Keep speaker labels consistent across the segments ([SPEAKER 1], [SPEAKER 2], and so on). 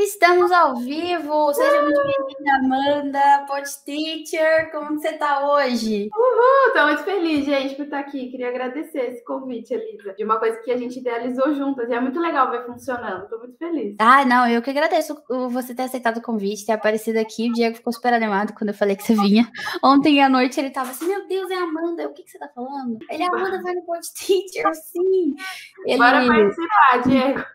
[SPEAKER 1] Estamos ao vivo! Seja muito bem-vinda, Amanda, Pod Teacher. Como você tá hoje?
[SPEAKER 2] Tô muito feliz, gente, por estar aqui. Queria agradecer esse convite, Elisa, de uma coisa que a gente idealizou juntas. E é muito legal ver funcionando. Tô muito feliz.
[SPEAKER 1] Ah, não, eu que agradeço você ter aceitado o convite, ter aparecido aqui. O Diego ficou super animado quando eu falei que você vinha. Ontem à noite ele tava assim, meu Deus, é a Amanda. O que você tá falando? Ele, a Amanda vai no Pod Teacher, sim.
[SPEAKER 2] Bora participar, Diego.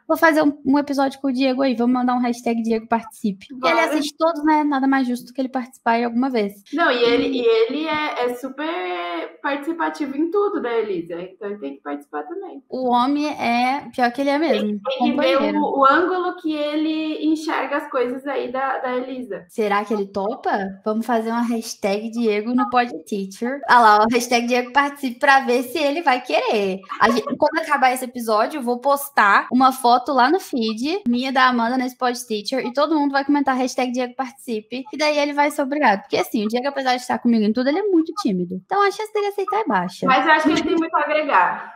[SPEAKER 1] Vou fazer um episódio com o Diego aí. Vamos mandar um hashtag Diego participe. Porque ele assiste todos, né? Nada mais justo do que ele participar aí alguma vez.
[SPEAKER 2] Não, e ele é super participativo em tudo da Elisa. Então ele tem que participar também.
[SPEAKER 1] O homem é pior que ele é mesmo.
[SPEAKER 2] Tem que ver o ângulo que ele enxerga as coisas aí da Elisa.
[SPEAKER 1] Será que ele topa? Vamos fazer uma hashtag Diego no Pod Teacher. Ah lá, o hashtag Diego participe pra ver se ele vai querer. Quando acabar esse episódio, eu vou postar uma foto lá no feed, minha da Amanda nesse Pod Teacher, e todo mundo vai comentar hashtag Diego participe, e daí ele vai ser obrigado. Porque assim, o Diego, apesar de estar comigo em tudo, ele é muito tímido. Então a chance dele aceitar é baixa.
[SPEAKER 2] Mas eu acho que ele tem muito a agregar.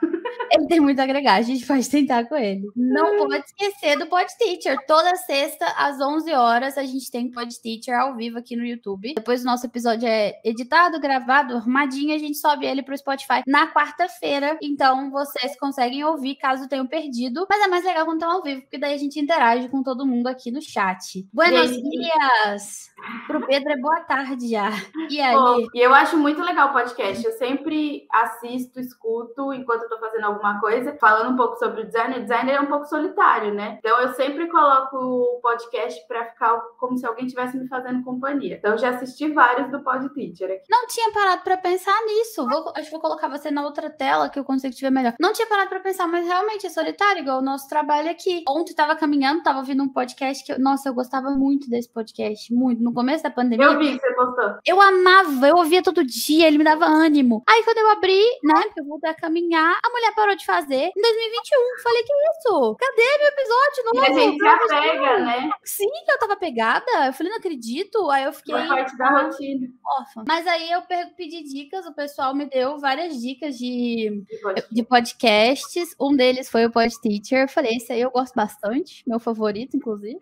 [SPEAKER 1] Ele tem muito a agregar, a gente pode tentar com ele. Não pode esquecer do Pod Teacher. Toda sexta, às 11 horas, a gente tem Pod Teacher ao vivo aqui no YouTube. Depois o nosso episódio é editado, gravado, arrumadinho, a gente sobe ele pro Spotify na quarta-feira. Então, vocês conseguem ouvir caso tenham perdido. Mas é mais legal quando estão ao vivo, porque daí a gente interage com todo mundo aqui no chat. Buenos dias! Pro Pedro é boa tarde já. E aí?
[SPEAKER 2] E eu acho muito legal o podcast. Eu sempre assisto, escuto, enquanto eu tô fazendo alguma coisa, falando um pouco sobre o design. O designer é um pouco solitário, né? Então eu sempre coloco o podcast pra ficar como se alguém estivesse me fazendo companhia. Então eu já assisti vários do Pod Teacher aqui.
[SPEAKER 1] Não tinha parado pra pensar nisso. Acho que vou colocar você na outra tela que eu consigo te ver melhor. Não tinha parado pra pensar, mas realmente é solitário, igual o nosso trabalho aqui. Ontem tava caminhando, tava ouvindo um podcast que, nossa, eu gostava muito desse podcast, muito. No começo da pandemia.
[SPEAKER 2] Eu vi que você postou.
[SPEAKER 1] Eu amava, eu ouvia todo dia, ele me dava ânimo. Aí quando eu abri, né, que eu voltei a caminhar, a mulher parou de fazer em 2021. Falei, que isso? Cadê meu episódio novo?
[SPEAKER 2] E a gente se apega, né?
[SPEAKER 1] Sim, eu tava pegada. Eu falei, não acredito. Aí eu fiquei...
[SPEAKER 2] Foi parte da rotina.
[SPEAKER 1] Órfã. Mas aí eu pedi dicas, o pessoal me deu várias dicas de podcasts. Um deles foi o Pod Teacher. Eu falei, esse aí eu gosto bastante, meu favorito, inclusive.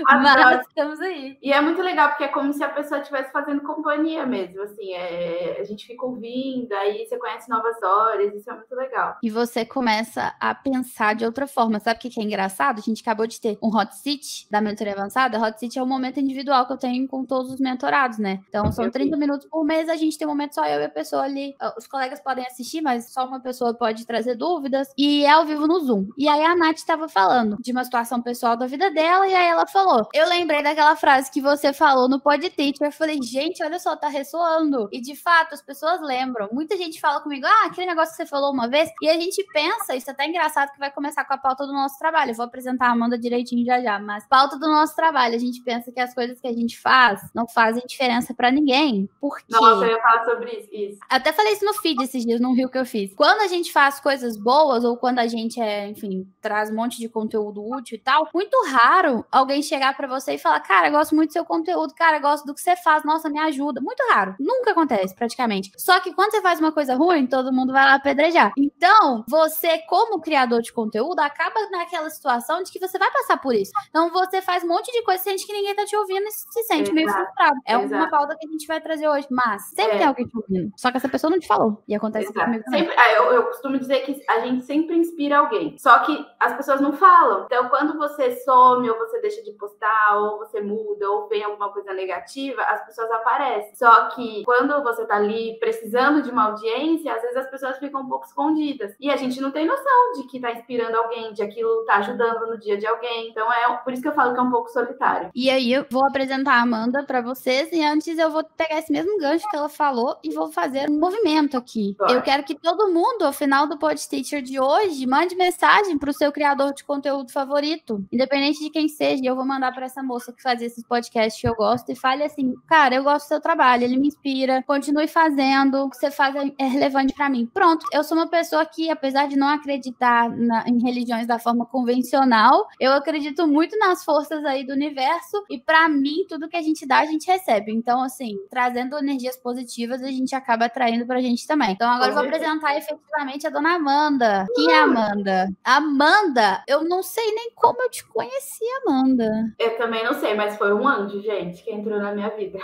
[SPEAKER 1] Mas estamos aí.
[SPEAKER 2] E é muito legal, porque é como se a pessoa estivesse fazendo companhia mesmo, assim, a gente fica ouvindo, aí você conhece novas histórias, isso é muito legal.
[SPEAKER 1] E você começa a pensar de outra forma. Sabe o que é engraçado? A gente acabou de ter um hot seat da mentoria avançada. Hot seat é um momento individual que eu tenho com todos os mentorados, né? Então, são 30 minutos por mês, a gente tem um momento só eu e a pessoa ali. Os colegas podem assistir, mas só uma pessoa pode trazer dúvidas. E é ao vivo no Zoom. E aí a Nath estava falando de uma situação pessoal da vida dela, e aí ela falou, eu lembrei daquela frase que você falou no Pod Teacher. Eu falei, gente, olha só, tá ressoando. E de fato, as pessoas lembram. Muita gente fala comigo, aquele negócio que você falou uma vez, e a gente pensa, isso é até engraçado que vai começar com a pauta do nosso trabalho. Eu vou apresentar a Amanda direitinho já, mas pauta do nosso trabalho, a gente pensa que as coisas que a gente faz não fazem diferença pra ninguém. Por quê?
[SPEAKER 2] Nossa, eu ia falar sobre isso.
[SPEAKER 1] Até falei isso no feed esses dias, num reel que eu fiz. Quando a gente faz coisas boas, ou quando a gente enfim, traz um monte de conteúdo útil e tal, muito raro alguém chegar pra você e falar, cara, eu gosto muito do seu conteúdo, cara, eu gosto do que você faz, nossa, me ajuda. Muito raro. Nunca acontece, praticamente. Só que quando você faz uma coisa ruim, todo mundo vai lá apedrejar. Então, você, como criador de conteúdo, acaba naquela situação de que você vai passar por isso. Então, você faz um monte de coisa, sente que ninguém tá te ouvindo e se sente meio frustrado. É uma pauta que a gente vai trazer hoje, mas sempre tem alguém te ouvindo. Só que essa pessoa não te falou. E acontece isso comigo também.
[SPEAKER 2] Sempre, eu costumo dizer que a gente sempre inspira alguém. Só que as pessoas não falam. Então, quando você some, ou você deixa de postar, ou você muda, ou vem alguma coisa negativa, as pessoas aparecem. Só que quando você tá ali precisando de uma audiência, às vezes as pessoas ficam um pouco escondidas. E a gente não tem noção de que tá inspirando alguém, de aquilo tá ajudando no dia de alguém. Então, por isso que eu falo que é um pouco solitário.
[SPEAKER 1] E aí, eu vou apresentar a Amanda pra vocês, e antes eu vou pegar esse mesmo gancho que ela falou e vou fazer um movimento aqui. Eu quero que todo mundo, ao final do Pod Teacher de hoje, mande mensagem pro seu criador de conteúdo favorito, independente de quem seja. E eu vou mandar pra essa moça que faz esses podcasts que eu gosto e fale assim, cara, eu gosto do seu trabalho, ele me inspira, continue fazendo, o que você faz é relevante pra mim. Pronto, eu sou uma pessoa que, apesar de não acreditar em religiões da forma convencional, eu acredito muito nas forças aí do universo, e pra mim, tudo que a gente dá, a gente recebe. Então, assim, trazendo energias positivas, a gente acaba atraindo pra gente também. Então, agora eu vou apresentar efetivamente a dona Amanda. Quem é a Amanda? Amanda, eu não sei nem como eu te conheci, Amanda.
[SPEAKER 2] Eu também não sei, mas foi um anjo, gente, que entrou na minha vida.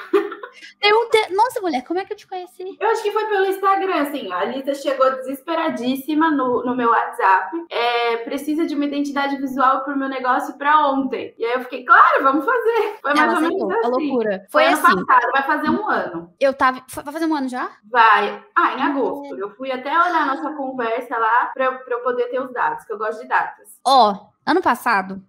[SPEAKER 1] Nossa, mulher, como é que eu te conheci?
[SPEAKER 2] Eu acho que foi pelo Instagram, assim. A Lisa chegou desesperadíssima no meu WhatsApp. Precisa de uma identidade visual pro meu negócio pra ontem. E aí eu fiquei, claro, vamos fazer. Foi mais ou menos assim.
[SPEAKER 1] Loucura.
[SPEAKER 2] Foi ano passado, vai fazer um ano.
[SPEAKER 1] Vai fazer um ano já?
[SPEAKER 2] Vai. Em agosto. Eu fui até olhar a nossa conversa lá pra eu poder ter os dados, que eu gosto de datas.
[SPEAKER 1] Ano passado,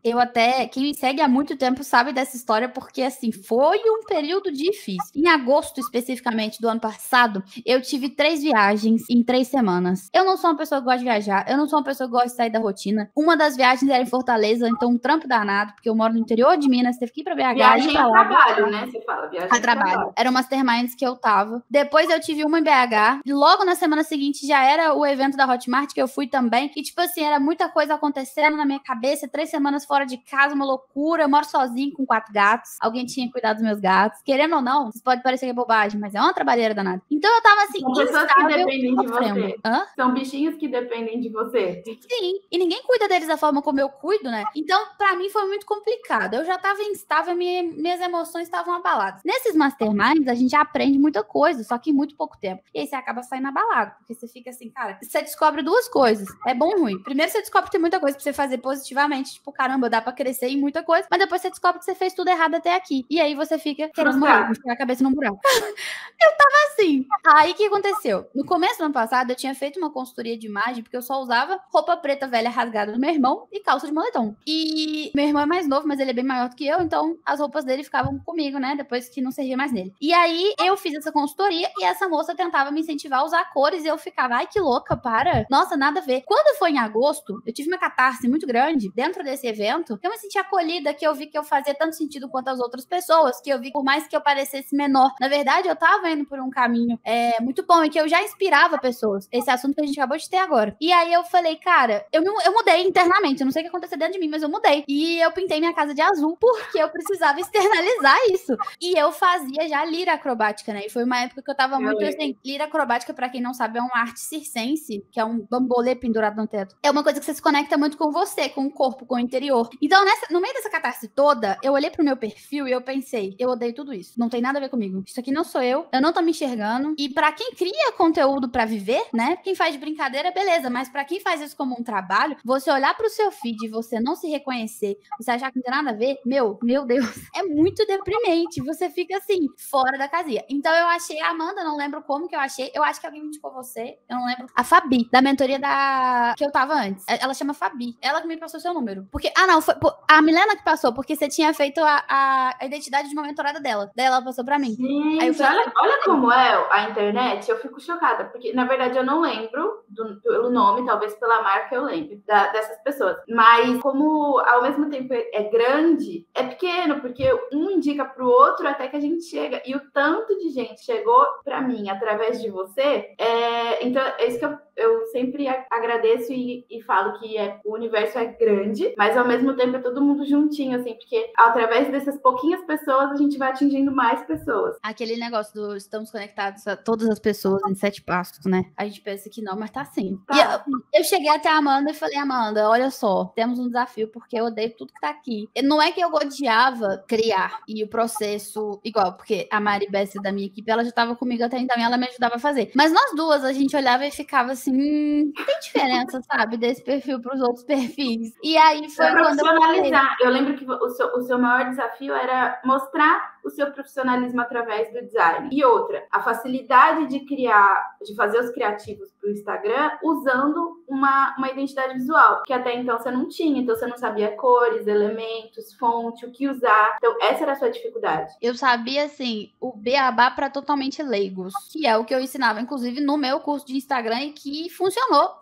[SPEAKER 1] quem me segue há muito tempo sabe dessa história, porque, assim, foi um período difícil. Em agosto, especificamente, do ano passado, eu tive 3 viagens em 3 semanas. Eu não sou uma pessoa que gosta de viajar, eu não sou uma pessoa que gosta de sair da rotina. Uma das viagens era em Fortaleza, então um trampo danado, porque eu moro no interior de Minas, teve que ir pra BH.
[SPEAKER 2] Viagem a trabalho, né? Você fala, viagem a trabalho.
[SPEAKER 1] Era umas masterminds que eu tava. Depois eu tive uma em BH, e logo na semana seguinte já era o evento da Hotmart, que eu fui também, e, tipo assim, era muita coisa acontecendo na minha cabeça. 3 semanas fora de casa, uma loucura. Eu moro sozinho com 4 gatos. Alguém tinha que cuidar dos meus gatos. Querendo ou não, vocês podem parecer que é bobagem, mas é uma trabalheira danada. Então eu tava assim,
[SPEAKER 2] são pessoas que dependem de você. São bichinhos que dependem de você.
[SPEAKER 1] Sim, e ninguém cuida deles da forma como eu cuido, né? Então, pra mim foi muito complicado. Eu já tava instável, minhas emoções estavam abaladas. Nesses masterminds, a gente aprende muita coisa, só que em muito pouco tempo. E aí você acaba saindo abalado, porque você fica assim, cara, você descobre 2 coisas. É bom ou ruim. Primeiro, você descobre que tem muita coisa pra você fazer positivamente, tipo, caramba, dá pra crescer em muita coisa, mas depois você descobre que você fez tudo errado até aqui. E aí você fica querendo morrer, enfiar a cabeça num buraco. Eu tava assim. Aí o que aconteceu? No começo do ano passado, eu tinha feito uma consultoria de imagem, porque eu só usava roupa preta velha rasgada do meu irmão e calça de moletom. E meu irmão é mais novo, mas ele é bem maior do que eu, então as roupas dele ficavam comigo, né? Depois que não servia mais nele. E aí eu fiz essa consultoria e essa moça tentava me incentivar a usar cores e eu ficava, ai, que louca, para. Nossa, nada a ver. Quando foi em agosto, eu tive uma catarse muito grande dentro desse evento, que eu me senti acolhida, que eu vi que eu fazia tanto sentido quanto as outras pessoas, que eu vi que por mais que eu parecesse menor, na verdade eu tava indo por um caminho muito bom e que eu já inspirava pessoas. Esse assunto que a gente acabou de ter agora. E aí eu falei, cara, eu mudei internamente, eu não sei o que aconteceu dentro de mim, mas eu mudei. E eu pintei minha casa de azul porque eu precisava externalizar isso. E eu fazia já lira acrobática, né? E foi uma época que eu tava muito assim, lira acrobática, pra quem não sabe, é uma arte circense, que é um bambolê pendurado no teto. É uma coisa que você se conecta muito com você, com o corpo, com o interior. Então, no meio dessa catarse toda, eu olhei pro meu perfil e eu pensei, eu odeio tudo isso. Não tem nada a ver comigo. Isso aqui não sou eu não tô me enxergando. E pra quem cria conteúdo pra viver, né? Quem faz de brincadeira, beleza. Mas pra quem faz isso como um trabalho, você olhar pro seu feed e você não se reconhecer, você achar que não tem nada a ver, meu Deus, é muito deprimente. Você fica assim, fora da casinha. Então eu achei a Amanda, não lembro como que eu achei. Eu acho que alguém me indicou você, eu não lembro. A Fabi, da mentoria que eu tava antes. Ela chama Fabi. Ela que me passou seu número. Porque, não, foi a Milena que passou, porque você tinha feito a identidade de uma mentorada dela. Daí ela passou pra mim.
[SPEAKER 2] Gente,
[SPEAKER 1] aí
[SPEAKER 2] olha como é a internet. Eu fico chocada, porque na verdade eu não lembro pelo nome, talvez pela marca eu lembre dessas pessoas. Mas como ao mesmo tempo é grande, é pequeno, porque um indica pro outro até que a gente chega. E o tanto de gente chegou pra mim através de você, então é isso que eu sempre agradeço e falo que o universo é grande, mas ao mesmo tempo é todo mundo juntinho, assim, porque através dessas pouquinhas pessoas a gente vai atingindo mais pessoas.
[SPEAKER 1] Aquele negócio do estamos conectados a todas as pessoas em 7 passos, né? A gente pensa que não, mas tá sim. Tá. E eu cheguei até a Amanda e falei, Amanda, olha só, temos um desafio, porque eu odeio tudo que tá aqui. Não é que eu odiava criar e o processo igual, porque a Mari Bessi da minha equipe, ela já tava comigo até então e ela me ajudava a fazer. Mas nós duas, a gente olhava e ficava assim, tem diferença, sabe, desse perfil pros outros perfis. E aí foi quando
[SPEAKER 2] eu lembro que o seu maior desafio era mostrar o seu profissionalismo através do design. E outra, a facilidade de fazer os criativos pro Instagram usando uma identidade visual, que até então você não tinha. Então você não sabia cores, elementos, fonte, o que usar. Então essa era a sua dificuldade.
[SPEAKER 1] Eu sabia, assim, o beabá para totalmente leigos, que é o que eu ensinava, inclusive, no meu curso de Instagram e que funcionou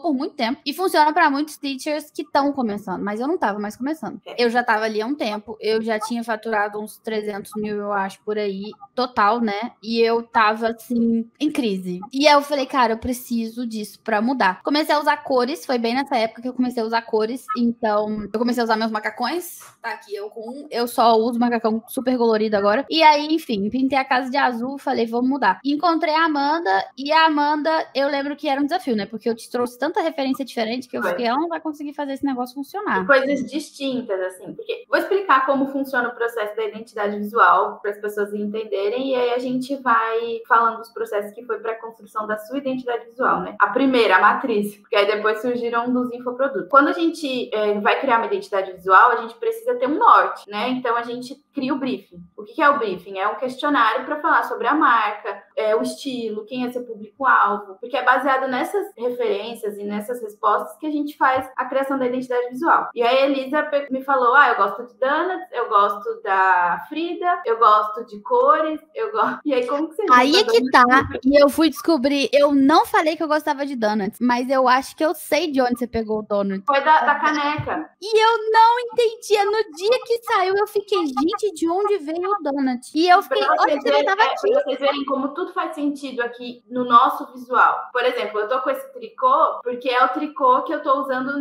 [SPEAKER 1] por muito tempo e funciona para muitos teachers que estão começando, mas eu não tava mais começando. Eu já tava ali há um tempo, eu já tinha faturado uns 300 mil, eu acho, por aí, total, né? E eu tava, assim, em crise. E aí eu falei, cara, eu preciso disso pra mudar. Comecei a usar cores, foi bem nessa época que eu comecei a usar cores, então eu comecei a usar meus macacões, tá aqui eu só uso macacão super colorido agora. E aí, enfim, pintei a casa de azul, falei, vou mudar. Encontrei a Amanda, e a Amanda, eu lembro que era um desafio, né? Porque eu te trouxe tanta referência diferente que eu fiquei, ela não vai conseguir fazer esse negócio funcionar.
[SPEAKER 2] E coisas distintas, assim, porque vou explicar como funciona o processo da identidade visual para as pessoas entenderem, e aí a gente vai falando dos processos que foi para a construção da sua identidade visual, né? A primeira, a matriz, porque aí depois surgiram dos infoprodutos. Quando a gente vai criar uma identidade visual, a gente precisa ter um norte, né? Então a gente cria o briefing. O que é o briefing? É um questionário para falar sobre a marca, o estilo, quem é seu público-alvo, porque é baseado nessas referências e nessas respostas que a gente faz a criação da identidade visual. E aí a Elisa me falou, eu gosto de donuts, eu gosto da Frida, eu gosto de cores, eu gosto... E aí como que você...
[SPEAKER 1] Aí é que tá, e eu fui descobrir, eu não falei que eu gostava de donuts, mas eu acho que eu sei de onde você pegou o donut.
[SPEAKER 2] Foi da caneca.
[SPEAKER 1] E eu não entendia, no dia que saiu eu fiquei, gente, de onde veio o donut? E eu fiquei, olha, você tava aqui.
[SPEAKER 2] Pra vocês verem como tudo faz sentido aqui no nosso visual. Por exemplo, eu tô com esse tricô, porque é o tricô que eu tô usando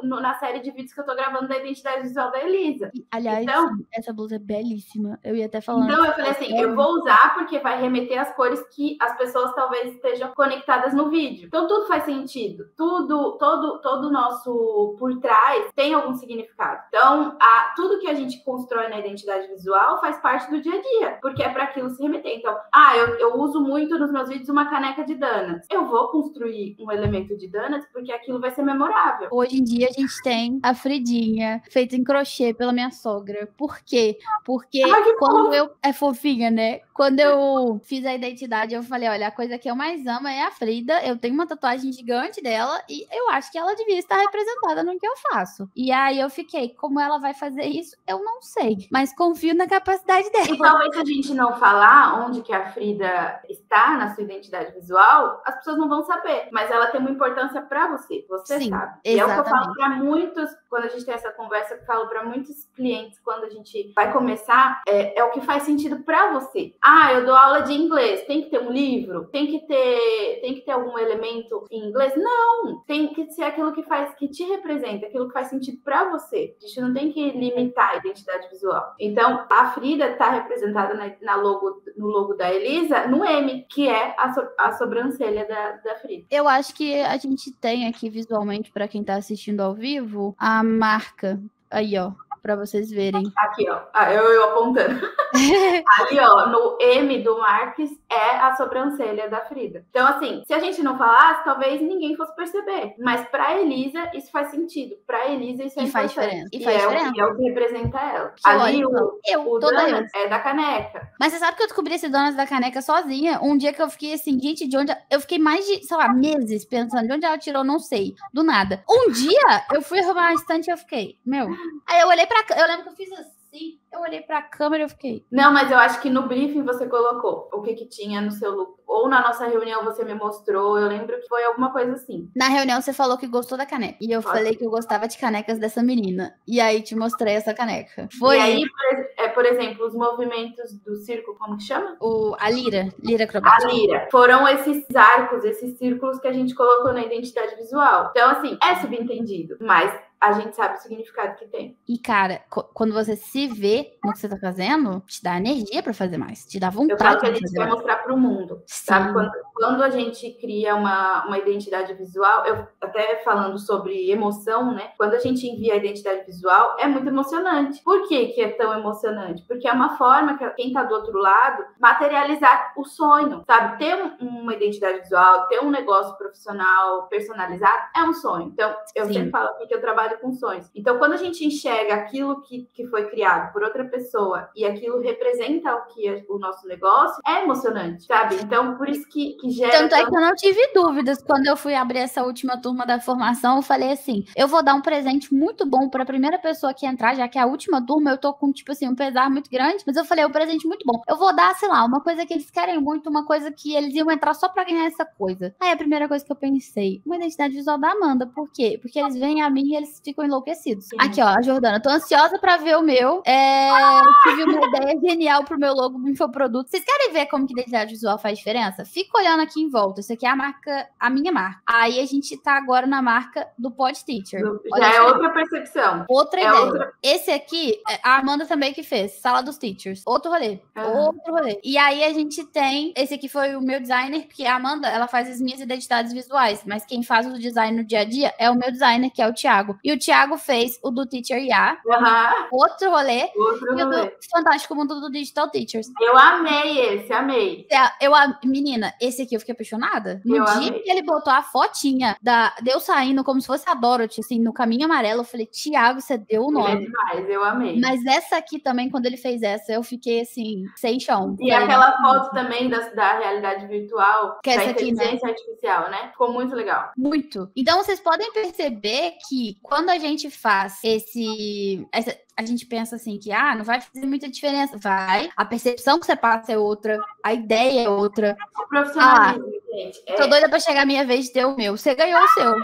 [SPEAKER 2] na série de vídeos que eu tô gravando da identidade visual da Elisa.
[SPEAKER 1] Aliás,
[SPEAKER 2] então,
[SPEAKER 1] essa blusa é belíssima. Eu ia até falando.
[SPEAKER 2] Então eu falei assim, eu vou usar porque vai remeter às cores que as pessoas talvez estejam conectadas no vídeo. Então tudo faz sentido. Todo o nosso por trás tem algum significado. Então, tudo que a gente constrói na identidade visual faz parte do dia a dia, porque é para aquilo se remeter. Então, eu uso muito nos meus vídeos uma caneca de donuts. Eu vou construir um elemento de donuts porque aquilo vai ser memorável.
[SPEAKER 1] Hoje em dia a gente tem a Fridinha feita em crochê pela minha sogra. Por quê? Porque quando eu... É fofinha, né? Quando eu fiz a identidade, eu falei, olha, a coisa que eu mais amo é a Frida. Eu tenho uma tatuagem gigante dela e eu acho que ela devia estar representada no que eu faço. E aí eu fiquei, como ela vai fazer isso? Eu não sei, mas confio na capacidade dela.
[SPEAKER 2] E talvez se a gente não falar onde que a Frida está na sua identidade visual, as pessoas não vão saber, mas ela tem uma importância para você,
[SPEAKER 1] Sim,
[SPEAKER 2] sabe.
[SPEAKER 1] Exatamente.
[SPEAKER 2] E é o que eu falo para muitos, quando a gente tem essa conversa, eu falo para muitos clientes, quando a gente vai começar, é o que faz sentido para você. Eu dou aula de inglês, tem que ter um livro? Tem que ter algum elemento em inglês? Não, tem que ser aquilo que te representa, aquilo que faz sentido para você. A gente não tem que limitar a identidade visual. Então, a Frida está representada no logo da Elisa, no M, que é a sobrancelha da Frida.
[SPEAKER 1] Eu acho que a gente tem aqui visualmente, para quem está assistindo ao vivo, a marca. Aí, ó, para vocês verem.
[SPEAKER 2] Aqui, ó. Eu apontando. Ali, ó, no M do Marques é a sobrancelha da Frida. Então, assim, se a gente não falasse, talvez ninguém fosse perceber. Mas pra Elisa, isso faz sentido. Pra Elisa, isso é importante.
[SPEAKER 1] Faz diferença.
[SPEAKER 2] E faz diferença. É o que representa ela.
[SPEAKER 1] Que
[SPEAKER 2] ali, o donuts é da caneca.
[SPEAKER 1] Mas você sabe que eu descobri esse donuts da caneca sozinha? Um dia que eu fiquei assim, gente, de onde... Eu fiquei mais de, sei lá, meses pensando de onde ela tirou, não sei. Do nada. Um dia, eu fui arrumar a estante e eu fiquei, Aí eu olhei eu lembro que eu fiz assim, eu olhei pra câmera e eu fiquei...
[SPEAKER 2] Não, mas eu acho que no briefing você colocou o que tinha no seu look. Ou na nossa reunião você me mostrou, eu lembro que foi alguma coisa assim.
[SPEAKER 1] Na reunião você falou que gostou da caneca. E eu falei que eu gostava de canecas dessa menina. E aí te mostrei essa caneca.
[SPEAKER 2] Foi. E aí, por exemplo, os movimentos do circo, como que chama?
[SPEAKER 1] A lira acrobática.
[SPEAKER 2] A lira. Foram esses arcos, esses círculos que a gente colocou na identidade visual. Então, assim, é subentendido, mas a gente sabe o significado que tem.
[SPEAKER 1] E, cara, quando você se vê no que você tá fazendo, te dá energia pra fazer mais. Te dá vontade.
[SPEAKER 2] Eu falo que a gente vai mostrar pro mundo. Sim. Sabe? Quando a gente cria uma identidade visual, eu até falando sobre emoção, né? Quando a gente envia a identidade visual, é muito emocionante. Por que é tão emocionante? Porque é uma forma que quem tá do outro lado materializar o sonho, sabe? Ter uma identidade visual, ter um negócio profissional personalizado, é um sonho. Então, eu sempre falo aqui que eu trabalho trabalho com sonhos. Então, quando a gente enxerga aquilo que foi criado por outra pessoa e aquilo representa o que é o nosso negócio, é emocionante, sabe? Então, por isso que gera...
[SPEAKER 1] Tanto é que eu não tive dúvidas. Quando eu fui abrir essa última turma da formação, eu falei assim, eu vou dar um presente muito bom para a primeira pessoa que entrar, já que é a última turma, eu tô com, tipo assim, um pesar muito grande, mas eu falei, um presente muito bom. Eu vou dar, sei lá, uma coisa que eles querem muito, uma coisa que eles iam entrar só pra ganhar essa coisa. Aí a primeira coisa que eu pensei, uma identidade visual da Amanda. Por quê? Porque eles vêm a mim e eles ficam enlouquecidos. Sim. Aqui, ó, a Jordana, tô ansiosa pra ver o meu. Tive uma ideia genial pro meu logo do infoproduto. Vocês querem ver como que identidade visual faz diferença? Fica olhando aqui em volta. Isso aqui é a marca, a minha marca. Aí a gente tá agora na marca do Pod Teacher.
[SPEAKER 2] Já é outra percepção.
[SPEAKER 1] Outra ideia. Esse aqui, a Amanda também que fez, Sala dos Teachers. Outro rolê. Outro rolê. E aí a gente tem, esse aqui foi o meu designer, porque a Amanda, ela faz as minhas identidades visuais, mas quem faz o design no dia a dia é o meu designer, que é o Thiago. E o Thiago fez o do Teacher IA. Outro rolê. E o do Fantástico Mundo do Digital Teachers.
[SPEAKER 2] Eu amei esse, amei.
[SPEAKER 1] Menina, esse aqui eu fiquei apaixonada. No dia que ele botou a fotinha de eu saindo como se fosse a Dorothy, assim, no caminho amarelo, eu falei, Thiago, você deu o nome.
[SPEAKER 2] É demais, eu amei.
[SPEAKER 1] Mas essa aqui também, quando ele fez essa, eu fiquei assim, sem chão.
[SPEAKER 2] E aquela foto também da realidade virtual,
[SPEAKER 1] que
[SPEAKER 2] da
[SPEAKER 1] essa aqui,
[SPEAKER 2] inteligência
[SPEAKER 1] né?
[SPEAKER 2] artificial, né? Ficou muito legal.
[SPEAKER 1] Muito. Então, vocês podem perceber que quando a gente faz a gente pensa assim que, não vai fazer muita diferença. Vai. A percepção que você passa é outra. A ideia é outra.
[SPEAKER 2] O profissionalismo, gente.
[SPEAKER 1] Tô doida pra chegar a minha vez de ter o meu. Você ganhou o seu.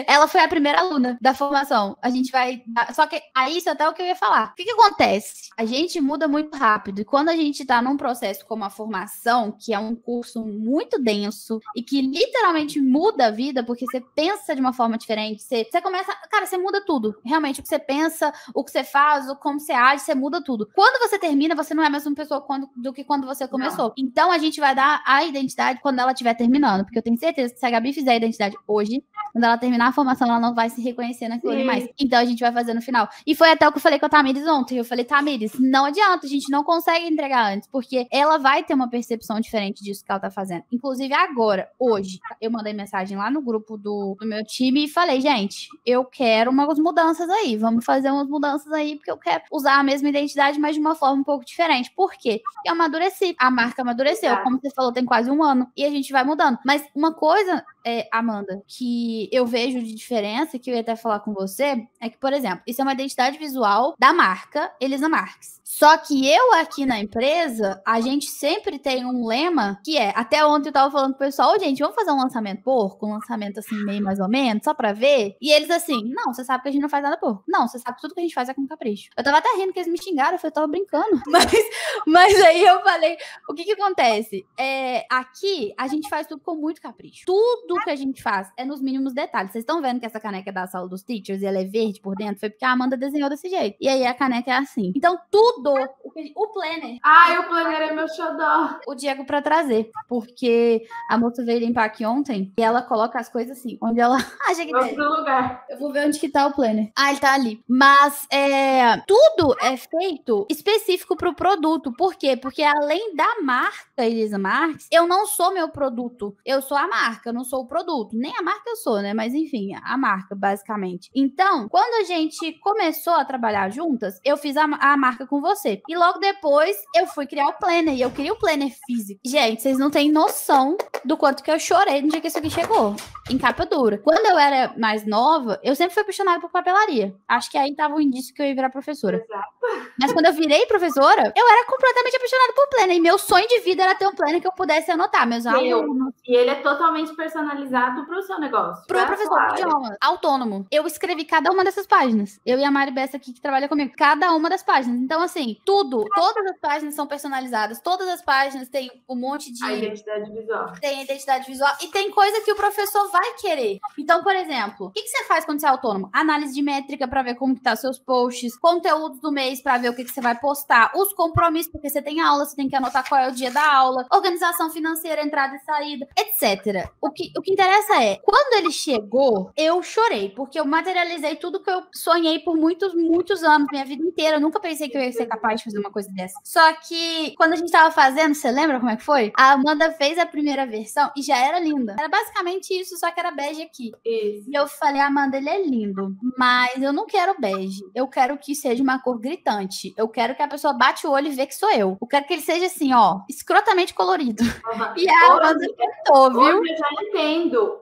[SPEAKER 1] Ela foi a primeira aluna da formação. A gente vai... Só que aí isso é até o que eu ia falar. O que acontece? A gente muda muito rápido. E quando a gente tá num processo como a formação, que é um curso muito denso e que literalmente muda a vida, porque você pensa de uma forma diferente. Você começa... Cara, você muda tudo. Realmente, o que você pensa, o que você faz, como você age, você muda tudo. Quando você termina, você não é a mesma pessoa do que quando você começou. Não. Então, a gente vai dar a identidade quando ela estiver terminando. Porque eu tenho certeza que se a Gabi fizer a identidade hoje, quando ela terminar a formação, ela não vai se reconhecer naquilo ali mais. Então, a gente vai fazer no final. E foi até o que eu falei com a Tamires ontem. Eu falei, Tamires, não adianta, a gente não consegue entregar antes, porque ela vai ter uma percepção diferente disso que ela tá fazendo. Inclusive, agora, hoje, eu mandei mensagem lá no grupo do meu time e falei, gente, eu quero umas mudanças aí. Vamos fazer umas mudanças aí, porque eu quero usar a mesma identidade, mas de uma forma um pouco diferente. Por quê? Porque eu amadureci. A marca amadureceu. Como você falou, tem quase 1 ano. E a gente vai mudando. Mas uma coisa, Amanda, que eu vejo de diferença, que eu ia até falar com você, é que, por exemplo, isso é uma identidade visual da marca Elisa Marques. Só que eu aqui na empresa, a gente sempre tem um lema que é, até ontem eu tava falando pro pessoal, gente, vamos fazer um lançamento porco? Um lançamento assim, meio mais ou menos, só pra ver? E eles assim, não, você sabe que a gente não faz nada porco. Não, você sabe que tudo que a gente faz é com capricho. Eu tava até rindo que eles me xingaram, eu tava brincando. Mas aí eu falei, o que acontece? Aqui, a gente faz tudo com muito capricho. Tudo que a gente faz é nos mínimos detalhes. Vocês estão vendo que essa caneca é da Sala dos Teachers e ela é verde por dentro? Foi porque a Amanda desenhou desse jeito. E aí a caneca é assim. Então, tudo... O planner.
[SPEAKER 2] O planner é meu xodó.
[SPEAKER 1] O Diego pra trazer. Porque a moça veio limpar aqui ontem e ela coloca as coisas assim, onde ela acha que tem.
[SPEAKER 2] Lugar.
[SPEAKER 1] Eu vou ver onde que tá o planner. Ele tá ali. Mas tudo é feito específico pro produto. Por quê? Porque além da marca Elisa Marques, eu não sou meu produto. Eu sou a marca, eu não sou o produto. Nem a marca eu sou, né? Mas enfim, a marca, basicamente. Então, quando a gente começou a trabalhar juntas, eu fiz a marca com você. E logo depois, eu fui criar o planner. E eu queria o planner físico. Gente, vocês não têm noção do quanto que eu chorei no dia que isso aqui chegou. Em capa dura. Quando eu era mais nova, eu sempre fui apaixonada por papelaria. Acho que aí tava o indício que eu ia virar professora.
[SPEAKER 2] Exato.
[SPEAKER 1] Mas quando eu virei professora, eu era completamente apaixonada por planner. E meu sonho de vida era ter um planner que eu pudesse anotar meus alunos.
[SPEAKER 2] E ele é totalmente personalizado pro seu negócio.
[SPEAKER 1] Pro professor de idiomas. Autônomo. Eu escrevi cada uma dessas páginas. Eu e a Mari Bessa aqui que trabalha comigo. Cada uma das páginas. Então, assim, todas as páginas são personalizadas. Todas as páginas têm um monte de...
[SPEAKER 2] A identidade visual.
[SPEAKER 1] Tem a identidade visual. E tem coisa que o professor vai querer. Então, por exemplo, o que você faz quando você é autônomo? Análise de métrica pra ver como que tá seus posts, conteúdos do mês mês pra ver o que você vai postar, os compromissos, porque você tem aula, você tem que anotar qual é o dia da aula, organização financeira, entrada e saída, etc. O que interessa é, quando ele chegou, eu chorei, porque eu materializei tudo que eu sonhei por muitos, muitos anos, minha vida inteira. Eu nunca pensei que eu ia ser capaz de fazer uma coisa dessa. Só que, quando a gente tava fazendo, você lembra como é que foi? A Amanda fez a primeira versão e já era linda. Era basicamente isso, só que era bege aqui.
[SPEAKER 2] Isso.
[SPEAKER 1] E eu falei, Amanda, ele é lindo, mas eu não quero bege. Eu quero que seja uma cor gritante. Eu quero que a pessoa bate o olho e vê que sou eu. Eu quero que ele seja assim, ó, escrotamente colorido.
[SPEAKER 2] Uhum.
[SPEAKER 1] E a Amanda tentou, viu?
[SPEAKER 2] Hoje eu já entendo.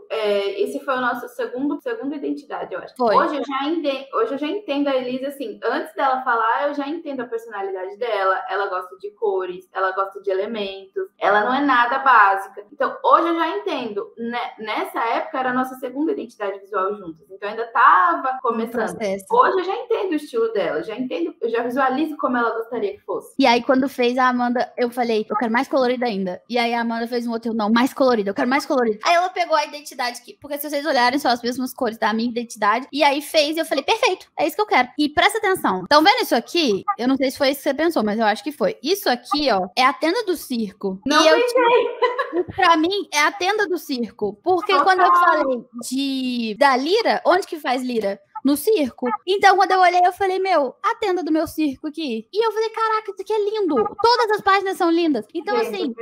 [SPEAKER 2] Esse foi o nosso segunda identidade, eu acho.
[SPEAKER 1] Foi.
[SPEAKER 2] Hoje eu já entendo a Elisa, assim, antes dela falar, eu já entendo a personalidade dela. Ela gosta de cores, ela gosta de elementos, ela não é nada básica. Então, hoje eu já entendo. Nessa época era a nossa segunda identidade visual juntas. Então, ainda tava começando. Hoje eu já entendo o estilo dela, eu já visualizo como ela gostaria que fosse.
[SPEAKER 1] E aí, quando fez a Amanda, eu falei, eu quero mais colorida ainda. E aí a Amanda fez um outro, não, mais colorida, eu quero mais colorida. Aí ela pegou a identidade aqui, porque se vocês olharem, são as mesmas cores da minha identidade. E aí fez, e eu falei, perfeito, é isso que eu quero. E presta atenção, estão vendo isso aqui? Eu não sei se foi isso que você pensou, mas eu acho que foi. Isso aqui, ó, é a tenda do circo.
[SPEAKER 2] Não pensei.
[SPEAKER 1] Pra mim, é a tenda do circo. Porque quando eu falei da lira, onde que faz lira? No circo. Então, quando eu olhei, eu falei, a tenda do meu circo aqui. E eu falei, caraca, isso aqui é lindo. Todas as páginas são lindas. Então, assim,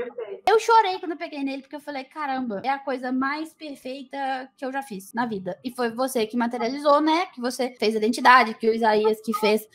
[SPEAKER 1] eu chorei quando eu peguei nele, porque eu falei, caramba, é a coisa mais perfeita que eu já fiz na vida. E foi você que materializou, né? Que você fez a identidade, que o Isaías que fez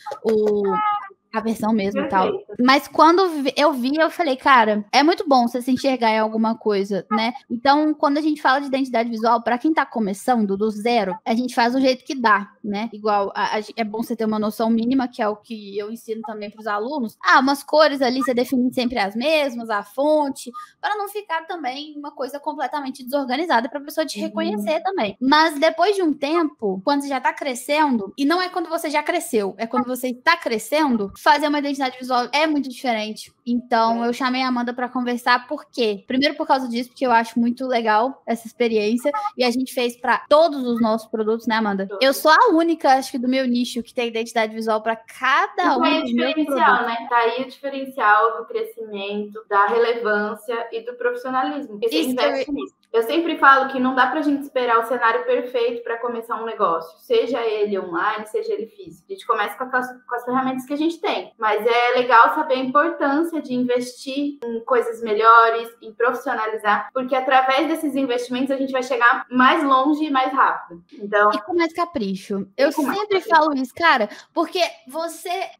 [SPEAKER 1] a versão mesmo e tal. Mas quando eu vi, eu falei, cara, é muito bom você se enxergar em alguma coisa, né? Então, quando a gente fala de identidade visual, pra quem tá começando do zero, a gente faz do jeito que dá, né? Igual, é bom você ter uma noção mínima, que é o que eu ensino também pros alunos. Umas cores ali, você define sempre as mesmas, a fonte, para não ficar também uma coisa completamente desorganizada pra pessoa te reconhecer também. Mas depois de um tempo, quando você já tá crescendo, e não é quando você já cresceu, é quando você está crescendo, fazer uma identidade visual é muito diferente. Então, eu chamei a Amanda pra conversar, por quê? Primeiro por causa disso, porque eu acho muito legal essa experiência, e a gente fez pra todos os nossos produtos, né, Amanda? Eu sou a única, acho que do meu nicho, que tem identidade visual pra cada um dos meus produtos.
[SPEAKER 2] Né? Tá aí o diferencial do crescimento, da relevância e do profissionalismo, porque você investe nisso. Eu sempre falo que não dá pra gente esperar o cenário perfeito para começar um negócio, seja ele online, seja ele físico. A gente começa com as ferramentas que a gente tem, mas é legal saber a importância de investir em coisas melhores, em profissionalizar, porque através desses investimentos a gente vai chegar mais longe e mais rápido. Então,
[SPEAKER 1] e com mais capricho. Eu sempre falo isso, cara, porque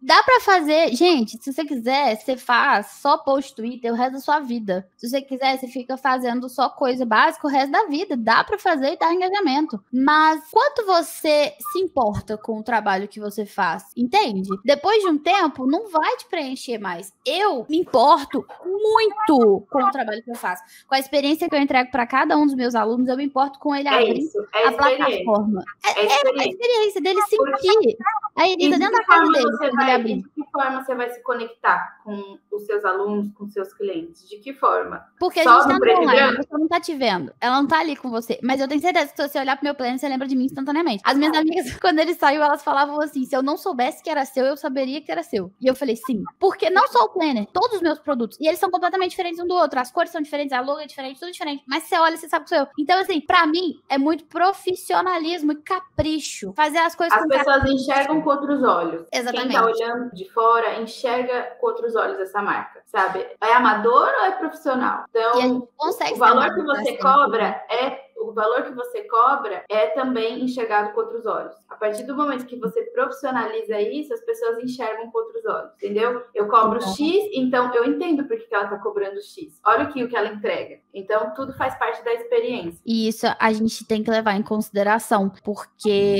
[SPEAKER 1] dá pra fazer, gente, se você quiser, você faz só post Twitter o resto da sua vida. Se você quiser, você fica fazendo só coisa básica o resto da vida. Dá pra fazer e dar engajamento. Mas quanto você se importa com o trabalho que você faz, entende? Depois de um tempo, não vai te preencher mais. Eu me importo muito com o trabalho que eu faço. Com a experiência que eu entrego pra cada um dos meus alunos, eu me importo com ele abrir a plataforma. É a experiência dele sentir a Elisa dentro da casa dele.
[SPEAKER 2] De que forma você vai se conectar com os seus alunos, com os seus clientes? De que forma?
[SPEAKER 1] Porque só a gente tá no online, a pessoa não tá te vendo. Ela não tá ali com você. Mas eu tenho certeza que se você olhar pro meu planner, você lembra de mim instantaneamente. As minhas amigas, quando ele saiu, elas falavam assim, se eu não soubesse que era seu, eu saberia que era seu. E eu falei, sim. Porque não só o planner, todos os meus produtos. E eles são completamente diferentes um do outro. As cores são diferentes, a logo é diferente, tudo diferente. Mas você olha, você sabe que sou eu. Então, assim, pra mim, é muito profissionalismo e capricho. Fazer as coisas
[SPEAKER 2] com capricho. As pessoas enxergam com outros olhos.
[SPEAKER 1] Exatamente.
[SPEAKER 2] Quem tá olhando de fora, enxerga com outros olhos essa marca, sabe? É amador ou é profissional? Então, o valor que você cobra é também enxergado com outros olhos. A partir do momento que você profissionaliza isso, as pessoas enxergam com outros olhos, entendeu? Eu cobro X, então eu entendo por que ela tá cobrando X. Olha o que ela entrega. Então, tudo faz parte da experiência.
[SPEAKER 1] E isso a gente tem que levar em consideração, porque,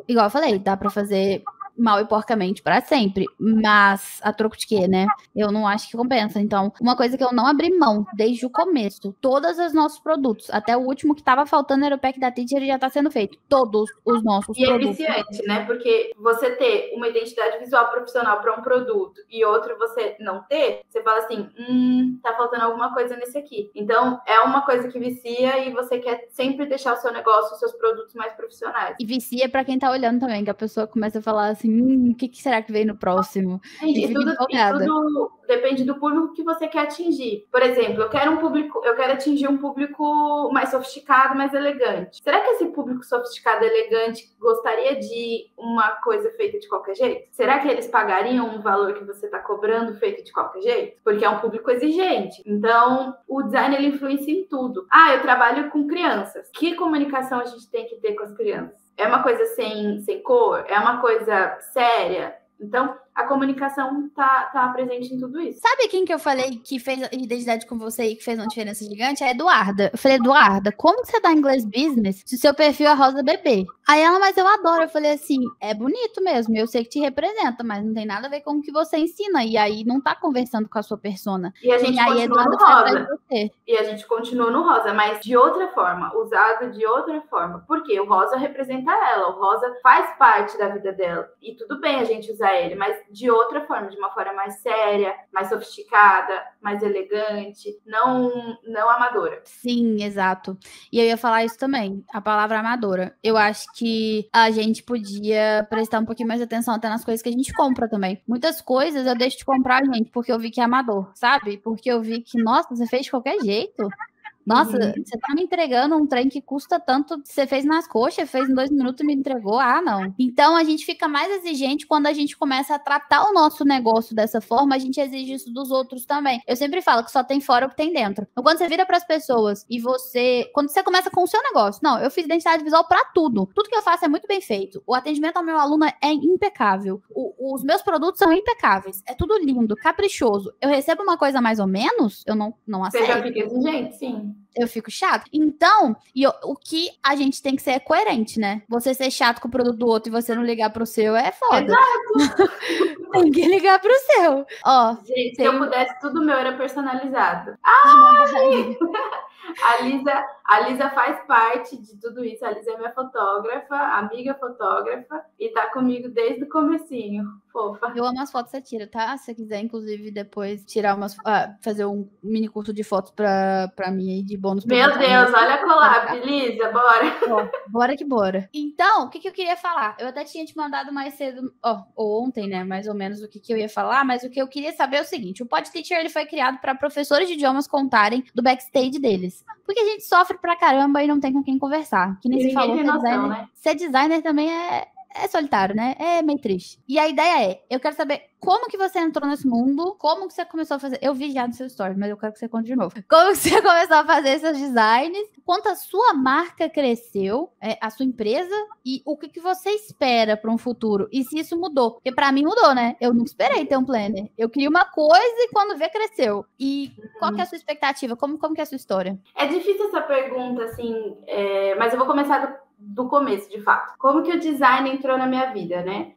[SPEAKER 1] igual eu falei, dá pra fazer mal e porcamente para sempre, mas a troco de quê, né? Eu não acho que compensa. Então, uma coisa que eu não abri mão desde o começo, todos os nossos produtos, até o último que tava faltando era o pack da Teacher, ele já tá sendo feito. Todos os nossos produtos.
[SPEAKER 2] E é viciante, né? Porque você ter uma identidade visual profissional para um produto e outro você não ter, você fala assim, tá faltando alguma coisa nesse aqui. Então, é uma coisa que vicia e você quer sempre deixar o seu negócio, os seus produtos mais profissionais.
[SPEAKER 1] E vicia para quem tá olhando também, que a pessoa começa a falar assim, assim, o que será que vem no próximo?
[SPEAKER 2] Gente, e tudo depende do público que você quer atingir. Por exemplo, eu quero atingir um público mais sofisticado, mais elegante. Será que esse público sofisticado e elegante gostaria de uma coisa feita de qualquer jeito? Será que eles pagariam um valor que você está cobrando feito de qualquer jeito? Porque é um público exigente. Então, o design ele influencia em tudo. Eu trabalho com crianças. Que comunicação a gente tem que ter com as crianças? É uma coisa sem cor? É uma coisa séria? Então, a comunicação tá presente em tudo isso.
[SPEAKER 1] Sabe quem que eu falei que fez identidade com você e que fez uma diferença gigante? É a Eduarda. Eu falei, Eduarda, como você dá inglês business se o seu perfil é rosa bebê? Aí ela, mas eu adoro. Eu falei assim, é bonito mesmo, eu sei que te representa, mas não tem nada a ver com o que você ensina. E aí não tá conversando com a sua persona.
[SPEAKER 2] E a gente continua no rosa. E a gente continua no rosa, mas de outra forma, usado de outra forma. Porque o rosa representa ela, o rosa faz parte da vida dela. E tudo bem a gente usar ele, mas de outra forma, de uma forma mais séria, mais sofisticada, mais elegante, não amadora.
[SPEAKER 1] Sim, exato. E eu ia falar isso também, a palavra amadora. Eu acho que a gente podia prestar um pouquinho mais de atenção até nas coisas que a gente compra também. Muitas coisas eu deixo de comprar, gente, porque eu vi que é amador, sabe? Porque eu vi que, nossa, você fez de qualquer jeito. Nossa, você tá me entregando um trem que custa tanto, você fez nas coxas, fez em 2 minutos e me entregou, não. Então, a gente fica mais exigente quando a gente começa a tratar o nosso negócio dessa forma, a gente exige isso dos outros também. Eu sempre falo que só tem fora o que tem dentro. Então, quando você vira pras pessoas e quando você começa com o seu negócio, não, eu fiz identidade visual pra tudo. Tudo que eu faço é muito bem feito. O atendimento ao meu aluno é impecável. Os meus produtos são impecáveis. É tudo lindo, caprichoso. Eu recebo uma coisa mais ou menos, eu não aceito.
[SPEAKER 2] Você já fica exigente, sim.
[SPEAKER 1] Eu fico chato. Então, o que a gente tem que ser é coerente, né? Você ser chato com o produto do outro e você não ligar pro seu é foda.
[SPEAKER 2] Exato.
[SPEAKER 1] Tem que ligar pro seu. Ó,
[SPEAKER 2] gente, se eu pudesse, tudo meu era personalizado. A Lisa faz parte de tudo isso. A Lisa é minha fotógrafa, amiga fotógrafa, e tá comigo desde o comecinho. Fofa.
[SPEAKER 1] Eu amo as fotos que você tira, tá? Se você quiser, inclusive, depois tirar fazer um mini curso de fotos pra mim aí, de bônus.
[SPEAKER 2] Meu Deus, olha a collab, Lisa, bora.
[SPEAKER 1] Bora que bora. Então, o que eu queria falar? Eu até tinha te mandado mais cedo, ou ontem, né, mais ou menos o que eu ia falar, mas o que eu queria saber é o seguinte, o Pod Teacher, ele foi criado para professores de idiomas contarem do backstage deles. Porque a gente sofre pra caramba e não tem com quem conversar. Que nem se falou, ser designer também é solitário, né? É meio triste. E a ideia é, eu quero saber como que você entrou nesse mundo, como que você começou a fazer... Eu vi já no seu story, mas eu quero que você conte de novo. Como que você começou a fazer seus designs, quanto a sua marca cresceu, a sua empresa, e o que você espera para um futuro. E se isso mudou. Porque pra mim mudou, né? Eu não esperei ter um planner. Eu queria uma coisa e quando vê, cresceu. E qual que é a sua expectativa? Como que é a sua história?
[SPEAKER 2] É difícil essa pergunta, assim, mas eu vou começar do começo, de fato. Como que o design entrou na minha vida, né?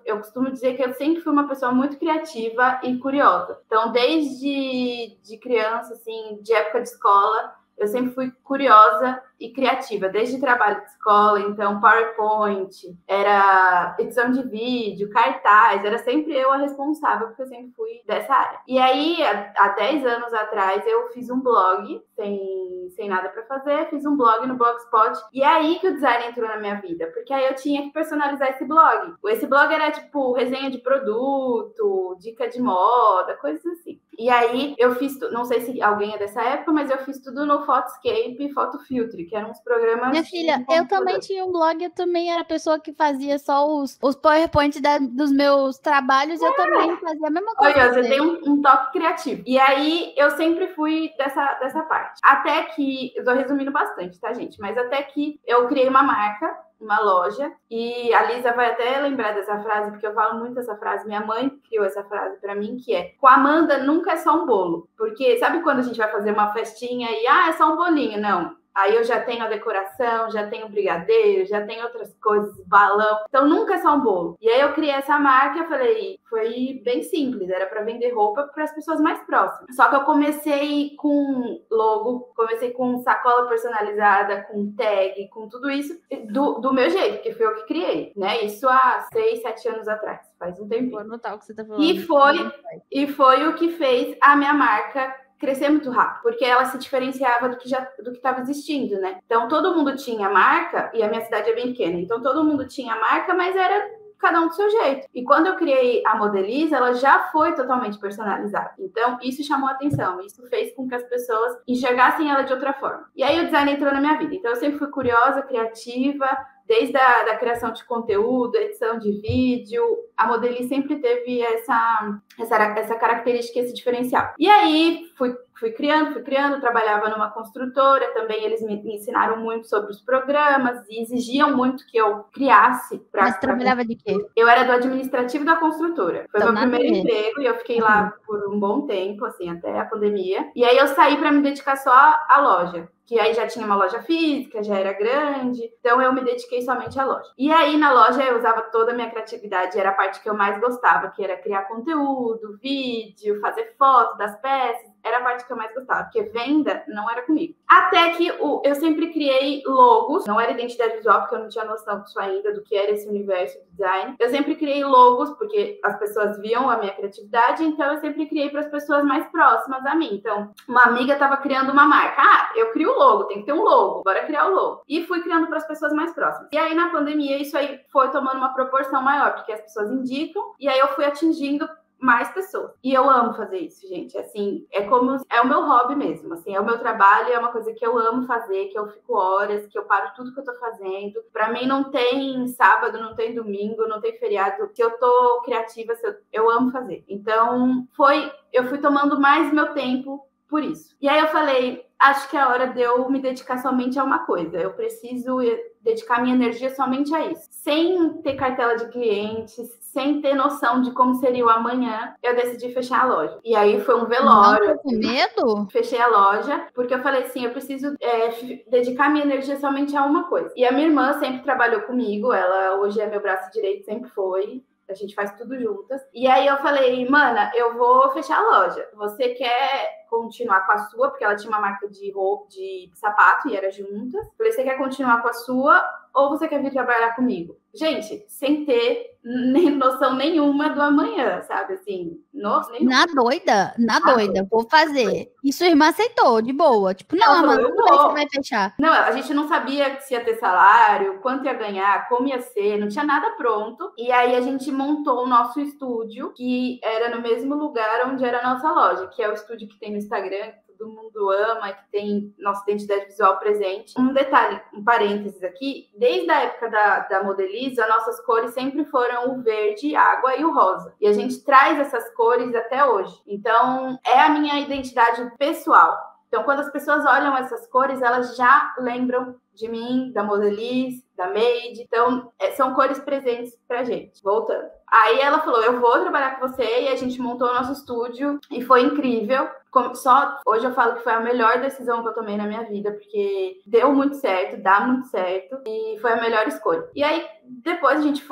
[SPEAKER 2] Eu costumo dizer que eu sempre fui uma pessoa muito criativa e curiosa. Então, desde criança, assim, de época de escola, eu sempre fui curiosa e criativa, desde trabalho de escola, então PowerPoint, era edição de vídeo, cartaz, era sempre eu a responsável, porque eu sempre fui dessa área. E aí, há 10 anos atrás, eu fiz um blog, sem nada para fazer, fiz um blog no Blogspot, e é aí que o design entrou na minha vida, porque aí eu tinha que personalizar esse blog. Esse blog era tipo resenha de produto, dica de moda, coisas assim. E aí eu fiz, não sei se alguém é dessa época, mas eu fiz tudo no Photoscape e Photofiltre, que eram uns programas...
[SPEAKER 1] Minha filha, eu também tinha um blog, eu também era a pessoa que fazia só os PowerPoint dos meus trabalhos, eu também fazia a mesma coisa.
[SPEAKER 2] Olha, você tem um toque criativo. E aí, eu sempre fui dessa parte. Até que, eu tô resumindo bastante, tá, gente? Mas até que eu criei uma marca, uma loja, e a Lisa vai até lembrar dessa frase, porque eu falo muito essa frase, minha mãe criou essa frase pra mim, que é, com a Amanda nunca é só um bolo, porque sabe quando a gente vai fazer uma festinha e, é só um bolinho? Não. Aí eu já tenho a decoração, já tenho o brigadeiro, já tenho outras coisas, balão. Então, nunca é só um bolo. E aí eu criei essa marca, falei, foi bem simples, era para vender roupa para as pessoas mais próximas. Só que eu comecei com logo, comecei com sacola personalizada, com tag, com tudo isso, do meu jeito, que foi eu que criei, né? Isso há 6, 7 anos atrás, faz um tempinho.
[SPEAKER 1] Vou anotar o que você tá falando.
[SPEAKER 2] E foi o que fez a minha marca crescer muito rápido, porque ela se diferenciava do que estava existindo, né? Então, todo mundo tinha marca, e a minha cidade é bem pequena, então todo mundo tinha marca, mas era cada um do seu jeito. E quando eu criei a Modelize, ela já foi totalmente personalizada. Então, isso chamou a atenção. Isso fez com que as pessoas enxergassem ela de outra forma. E aí o design entrou na minha vida. Então, eu sempre fui curiosa, criativa, desde a criação de conteúdo, edição de vídeo, a Modelize sempre teve essa característica, esse diferencial. E aí, fui criando, trabalhava numa construtora, também eles me ensinaram muito sobre os programas e exigiam muito que eu criasse.
[SPEAKER 1] Mas trabalhava de quê?
[SPEAKER 2] Eu era do administrativo da construtora. Foi
[SPEAKER 1] Então,
[SPEAKER 2] meu primeiro emprego e eu fiquei lá por um bom tempo, assim, até a pandemia. E aí eu saí para me dedicar só à loja, que aí já tinha uma loja física, já era grande, então eu me dediquei somente à loja. E aí na loja eu usava toda a minha criatividade, era a parte que eu mais gostava, que era criar conteúdo, vídeo, fazer foto das peças, era a parte que eu mais gostava, porque venda não era comigo. Até que eu sempre criei logos, não era identidade visual, porque eu não tinha noção disso ainda, do que era esse universo de design. Eu sempre criei logos, porque as pessoas viam a minha criatividade, então eu sempre criei para as pessoas mais próximas a mim. Então, uma amiga estava criando uma marca. Eu crio o logo, tem que ter um logo, bora criar o logo. E fui criando para as pessoas mais próximas. E aí, na pandemia, isso aí foi tomando uma proporção maior, porque as pessoas indicam, e aí eu fui atingindo mais pessoas. E eu amo fazer isso, gente. Assim, é o meu hobby mesmo. Assim, é o meu trabalho, é uma coisa que eu amo fazer, que eu fico horas, que eu paro tudo que eu tô fazendo. Pra mim não tem sábado, não tem domingo, não tem feriado. Se eu tô criativa, eu amo fazer. Então, eu fui tomando mais meu tempo por isso. E aí eu falei, acho que é a hora de eu me dedicar somente a uma coisa. Eu preciso dedicar minha energia somente a isso. Sem ter cartela de clientes, sem ter noção de como seria o amanhã, eu decidi fechar a loja. E aí foi um velório.
[SPEAKER 1] Não tô com medo?
[SPEAKER 2] Fechei a loja, porque eu falei assim, eu preciso dedicar minha energia somente a uma coisa. E a minha irmã sempre trabalhou comigo, ela hoje é meu braço direito, sempre foi. A gente faz tudo juntas. E aí eu falei, mana, eu vou fechar a loja. Você quer continuar com a sua? Porque ela tinha uma marca de roupa, de sapato e era juntas. Falei, você quer continuar com a sua ou você quer vir trabalhar comigo? Gente, sem ter nem noção nenhuma do amanhã, sabe? Assim, nossa,
[SPEAKER 1] Na doida, vou fazer. E sua irmã aceitou, de boa. Tipo, não, Amanda, você vai fechar.
[SPEAKER 2] Não, a gente não sabia se ia ter salário, quanto ia ganhar, como ia ser, não tinha nada pronto. E aí a gente montou o nosso estúdio, que era no mesmo lugar onde era a nossa loja, que é o estúdio que tem no Instagram, que todo mundo ama, que tem nossa identidade visual presente. Um detalhe, um parênteses aqui, desde a época da Modelize, as nossas cores sempre foram o verde, água e o rosa. E a gente traz essas cores até hoje. Então, é a minha identidade pessoal. Então, quando as pessoas olham essas cores, elas já lembram de mim, da Modelize, da Made. Então, são cores presentes pra gente. Voltando. Aí ela falou, eu vou trabalhar com você, e a gente montou o nosso estúdio e foi incrível. Hoje eu falo que foi a melhor decisão que eu tomei na minha vida, porque deu muito certo, dá muito certo, e foi a melhor escolha. E aí, depois a gente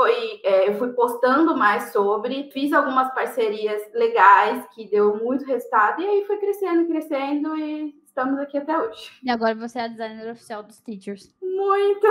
[SPEAKER 2] eu fui postando mais sobre, fiz algumas parcerias legais, que deu muito resultado, e aí foi crescendo e estamos aqui até hoje.
[SPEAKER 1] E agora você é a designer oficial dos Teachers.
[SPEAKER 2] Muito,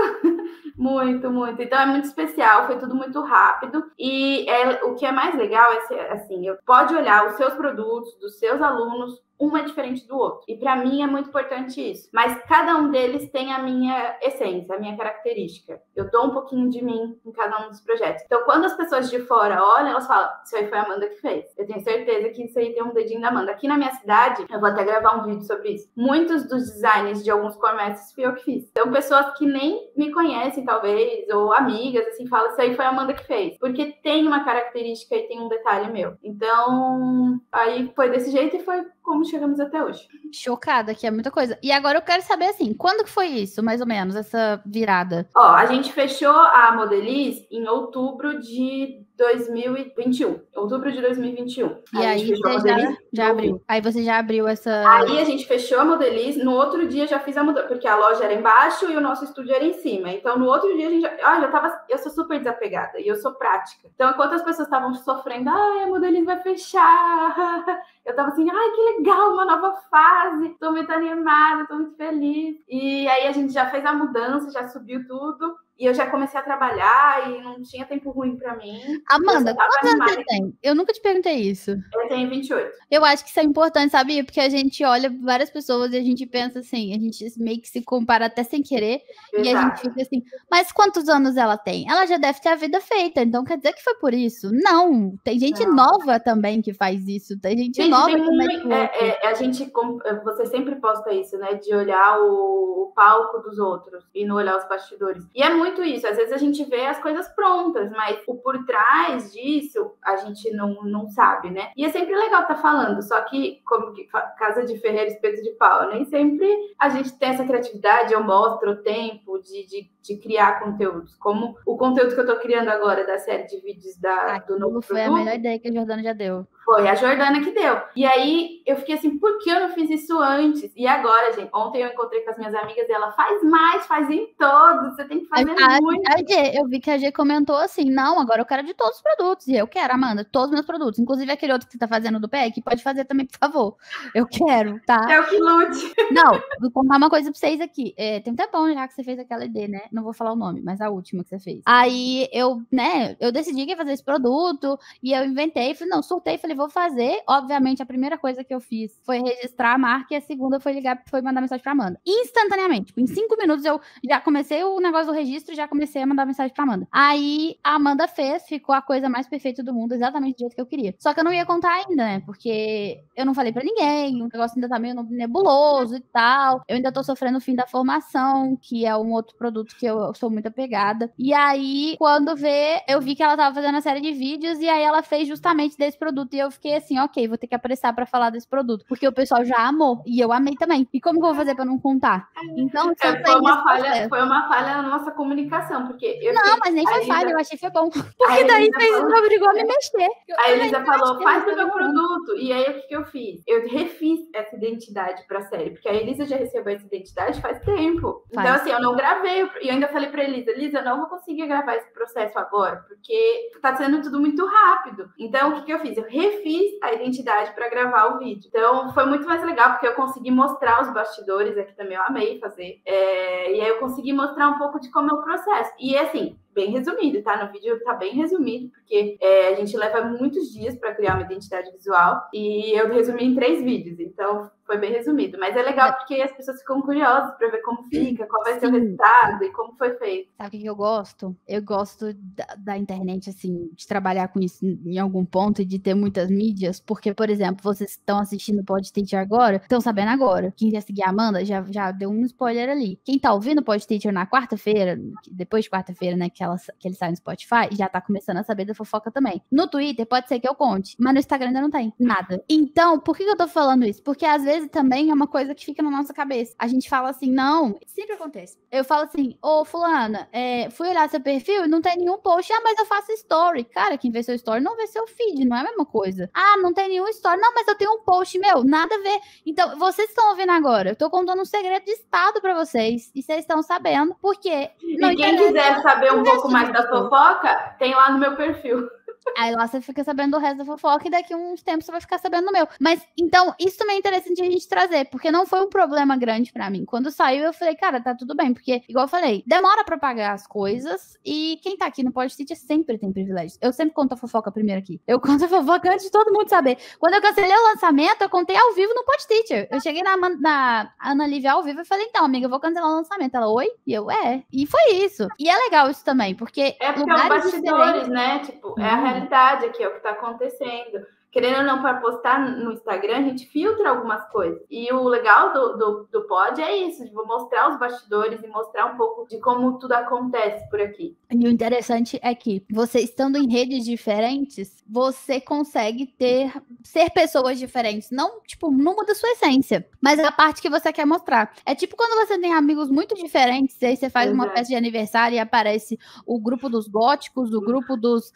[SPEAKER 2] muito, muito. Então é muito especial, foi tudo muito rápido. E o que é mais legal é assim, pode olhar os seus produtos, dos seus alunos, um é diferente do outro. E para mim é muito importante isso. Mas cada um deles tem a minha essência, a minha característica. Eu dou um pouquinho de mim em cada um dos projetos. Então, quando as pessoas de fora olham, elas falam, isso aí foi a Amanda que fez. Eu tenho certeza que isso aí tem um dedinho da Amanda. Aqui na minha cidade, eu vou até gravar um vídeo sobre isso. Muitos dos designs de alguns comércios fui eu que fiz. Então, pessoas que nem me conhecem, talvez, ou amigas, assim, falam, isso aí foi a Amanda que fez. Porque tem uma característica e tem um detalhe meu. Então, aí foi desse jeito e foi como chegamos até hoje.
[SPEAKER 1] Chocada, que é muita coisa. E agora eu quero saber, assim, quando que foi isso, mais ou menos, essa virada?
[SPEAKER 2] A gente fechou a Modelize em outubro de 2021. Outubro de 2021.
[SPEAKER 1] E aí você já abriu. Aí você já abriu essa...
[SPEAKER 2] Aí a gente fechou a Modelize, no outro dia já fiz a mudança, porque a loja era embaixo e o nosso estúdio era em cima. Então, no outro dia a gente eu sou super desapegada e eu sou prática. Então, enquanto as pessoas estavam sofrendo, a Modelize vai fechar, eu tava assim, que legal, uma nova fase, tô muito animada, tô muito feliz. E aí a gente já fez a mudança, já subiu tudo. e eu já comecei a trabalhar e não tinha tempo ruim pra mim.
[SPEAKER 1] Amanda, quantos anos você tem? Eu nunca te perguntei isso.
[SPEAKER 2] Eu tenho 28.
[SPEAKER 1] Eu acho que isso é importante, sabia? Porque a gente olha várias pessoas e a gente pensa assim, a gente meio que se compara até sem querer.
[SPEAKER 2] Exato.
[SPEAKER 1] E a gente fica assim, mas quantos anos ela tem? Ela já deve ter a vida feita, então quer dizer que foi por isso? Não, tem gente nova também que faz isso, tem gente nova que
[SPEAKER 2] você sempre posta isso, né? De olhar o palco dos outros e não olhar os bastidores. E é muito isso, às vezes a gente vê as coisas prontas, mas o por trás disso a gente não sabe, né? E é sempre legal estar falando, só que, como que casa de ferreiro, espeto de pau, nem sempre a gente tem essa criatividade, eu mostro o tempo de criar conteúdos, como o conteúdo que eu tô criando agora da série de vídeos do novo
[SPEAKER 1] foi
[SPEAKER 2] produto.
[SPEAKER 1] A melhor ideia que a Jordana já deu.
[SPEAKER 2] Foi a Jordana que deu. E aí eu fiquei assim, por que eu não fiz isso antes? E agora, gente, ontem eu encontrei com as minhas amigas e ela faz mais, faz em todos, você tem que fazer muito.
[SPEAKER 1] Eu vi que a G comentou assim, não, agora eu quero de todos os produtos. E eu quero, Amanda, todos os meus produtos. Inclusive aquele outro que você tá fazendo do PEC, pode fazer também, por favor. Eu quero, tá?
[SPEAKER 2] É o que lute.
[SPEAKER 1] Não, vou contar uma coisa pra vocês aqui. Tem um tempão já que você fez aquela ideia, né? Não vou falar o nome, mas a última que você fez. Aí eu decidi que ia fazer esse produto e eu inventei, falei, não, soltei, falei, vou fazer. Obviamente, a primeira coisa que eu fiz foi registrar a marca e a segunda foi mandar mensagem pra Amanda. Instantaneamente. Tipo, em 5 minutos eu já comecei o negócio do registro e já comecei a mandar mensagem pra Amanda. Aí a Amanda fez, ficou a coisa mais perfeita do mundo, exatamente do jeito que eu queria. Só que eu não ia contar ainda, né? Porque eu não falei pra ninguém, o negócio ainda tá meio nebuloso e tal. Eu ainda tô sofrendo o fim da formação, que é um outro produto que eu sou muito apegada. E aí, quando eu vi que ela tava fazendo a série de vídeos e aí ela fez justamente desse produto. E eu fiquei assim, ok, vou ter que apressar pra falar desse produto. Porque o pessoal já amou. E eu amei também. E como que eu vou fazer pra não contar? Então,
[SPEAKER 2] foi uma falha na nossa comunicação. Porque
[SPEAKER 1] mas nem foi falha, eu achei que foi bom. Porque daí me obrigou a me mexer.
[SPEAKER 2] A Elisa falou, faz o meu produto. E aí, o que eu fiz? Eu refiz essa identidade pra série. Porque a Elisa já recebeu essa identidade faz tempo. Então, assim, eu não gravei. E eu ainda falei pra Elisa, eu não vou conseguir gravar esse processo agora. Porque tá sendo tudo muito rápido. Então, o que eu fiz? Eu refiz a identidade pra gravar o vídeo. Então, foi muito mais legal. Porque eu consegui mostrar os bastidores. Aqui também eu amei fazer. E aí, eu consegui mostrar um pouco de como é o processo. E, assim, bem resumido, tá? No vídeo tá bem resumido, porque a gente leva muitos dias para criar uma identidade visual e eu resumi em 3 vídeos, então foi bem resumido. Mas é legal porque as pessoas ficam curiosas para ver como fica, qual vai ser o resultado e como foi feito.
[SPEAKER 1] Sabe o que eu gosto? Eu gosto da internet, assim, de trabalhar com isso em algum ponto e de ter muitas mídias, porque, por exemplo, vocês estão assistindo o Podteacher agora, estão sabendo agora. Quem quer seguir a Amanda já deu um spoiler ali. Quem tá ouvindo o Podteacher na quarta-feira, depois de quarta-feira, né, que ele sai no Spotify, já tá começando a saber da fofoca também. No Twitter, pode ser que eu conte, mas no Instagram ainda não tem nada. Então, por que eu tô falando isso? Porque às vezes também é uma coisa que fica na nossa cabeça. A gente fala assim, não, sempre acontece. Eu falo assim, ô fulana, fui olhar seu perfil e não tem nenhum post. Ah, mas eu faço story. Cara, quem vê seu story não vê seu feed, não é a mesma coisa. Ah, não tem nenhum story. Não, mas eu tenho um post, meu, nada a ver. Então, vocês estão ouvindo agora, eu tô contando um segredo de estado pra vocês, e vocês estão sabendo, porque...
[SPEAKER 2] E quem quiser saber um pouco mais da fofoca, tem lá no meu perfil.
[SPEAKER 1] Aí lá você fica sabendo do resto da fofoca e daqui a uns tempos você vai ficar sabendo do meu. Mas, então, isso também é interessante a gente trazer, porque não foi um problema grande pra mim. Quando saiu, eu falei, cara, tá tudo bem, porque, igual eu falei, demora pra pagar as coisas e quem tá aqui no Podteacher sempre tem privilégios. Eu sempre conto a fofoca primeiro aqui. Eu conto a fofoca antes de todo mundo saber. Quando eu cancelei o lançamento, eu contei ao vivo no Podteacher. Eu cheguei na Ana Lívia ao vivo e falei, então, amiga, eu vou cancelar o lançamento. Ela, oi? E eu, E foi isso. E é legal isso também, porque...
[SPEAKER 2] É porque os bastidores, né? Tipo, é a realidade aqui, é o que tá acontecendo. Querendo ou não, para postar no Instagram, a gente filtra algumas coisas. E o legal do pod é isso, de mostrar os bastidores e mostrar um pouco de como tudo acontece por aqui.
[SPEAKER 1] E o interessante é que você estando em redes diferentes, você consegue ser pessoas diferentes. Não, tipo, não muda a sua essência, mas é a parte que você quer mostrar. É tipo quando você tem amigos muito diferentes, e aí você faz uma festa de aniversário e aparece o grupo dos góticos, o grupo dos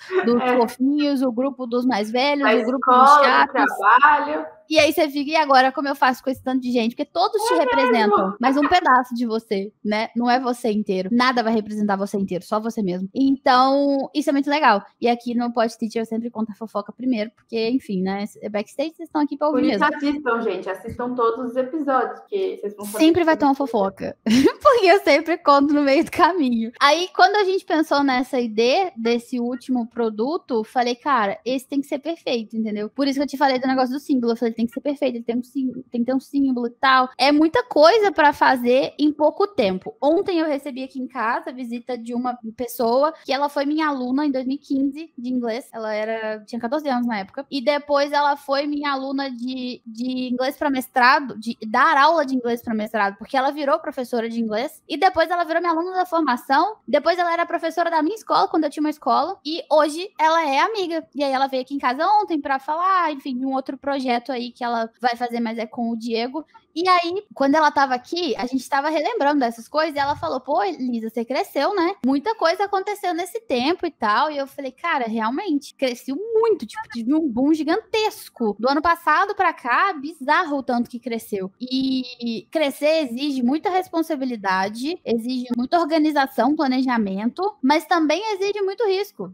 [SPEAKER 1] fofinhos, o grupo dos mais velhos, o grupo do
[SPEAKER 2] trabalho.
[SPEAKER 1] E aí você fica, e agora como eu faço com esse tanto de gente? Porque todos te representam, mas um pedaço de você, né? Não é você inteiro. Nada vai representar você inteiro, só você mesmo. Então, isso é muito legal. E aqui no Pod Teacher eu sempre conto a fofoca primeiro, porque, enfim, né? Backstage vocês estão aqui pra ouvir mesmo.
[SPEAKER 2] Por isso assistam, gente. Assistam todos os episódios, porque vocês vão fazer.
[SPEAKER 1] Sempre vai ter uma fofoca. Porque eu sempre conto no meio do caminho. Aí, quando a gente pensou nessa ideia desse último produto, falei, cara, esse tem que ser perfeito, entendeu? Por isso que eu te falei do negócio do símbolo. Eu falei, tem que ser perfeito, ele tem que ter um símbolo e tal. É muita coisa pra fazer em pouco tempo. Ontem eu recebi aqui em casa a visita de uma pessoa que ela foi minha aluna em 2015 de inglês. Ela tinha 14 anos na época. E depois ela foi minha aluna de inglês pra mestrado, de dar aula de inglês pra mestrado, porque ela virou professora de inglês. E depois ela virou minha aluna da formação. Depois ela era professora da minha escola, quando eu tinha uma escola. E hoje ela é amiga. E aí ela veio aqui em casa ontem pra falar, enfim, de um outro projeto aí que ela vai fazer, mas é com o Diego. E aí, quando ela tava aqui, a gente tava relembrando dessas coisas, e ela falou, pô, Lisa, você cresceu, né? Muita coisa aconteceu nesse tempo e tal. E eu falei, cara, realmente, cresceu muito, tipo, tive um boom gigantesco. Do ano passado pra cá, bizarro o tanto que cresceu. E crescer exige muita responsabilidade, exige muita organização, planejamento, mas também exige muito risco.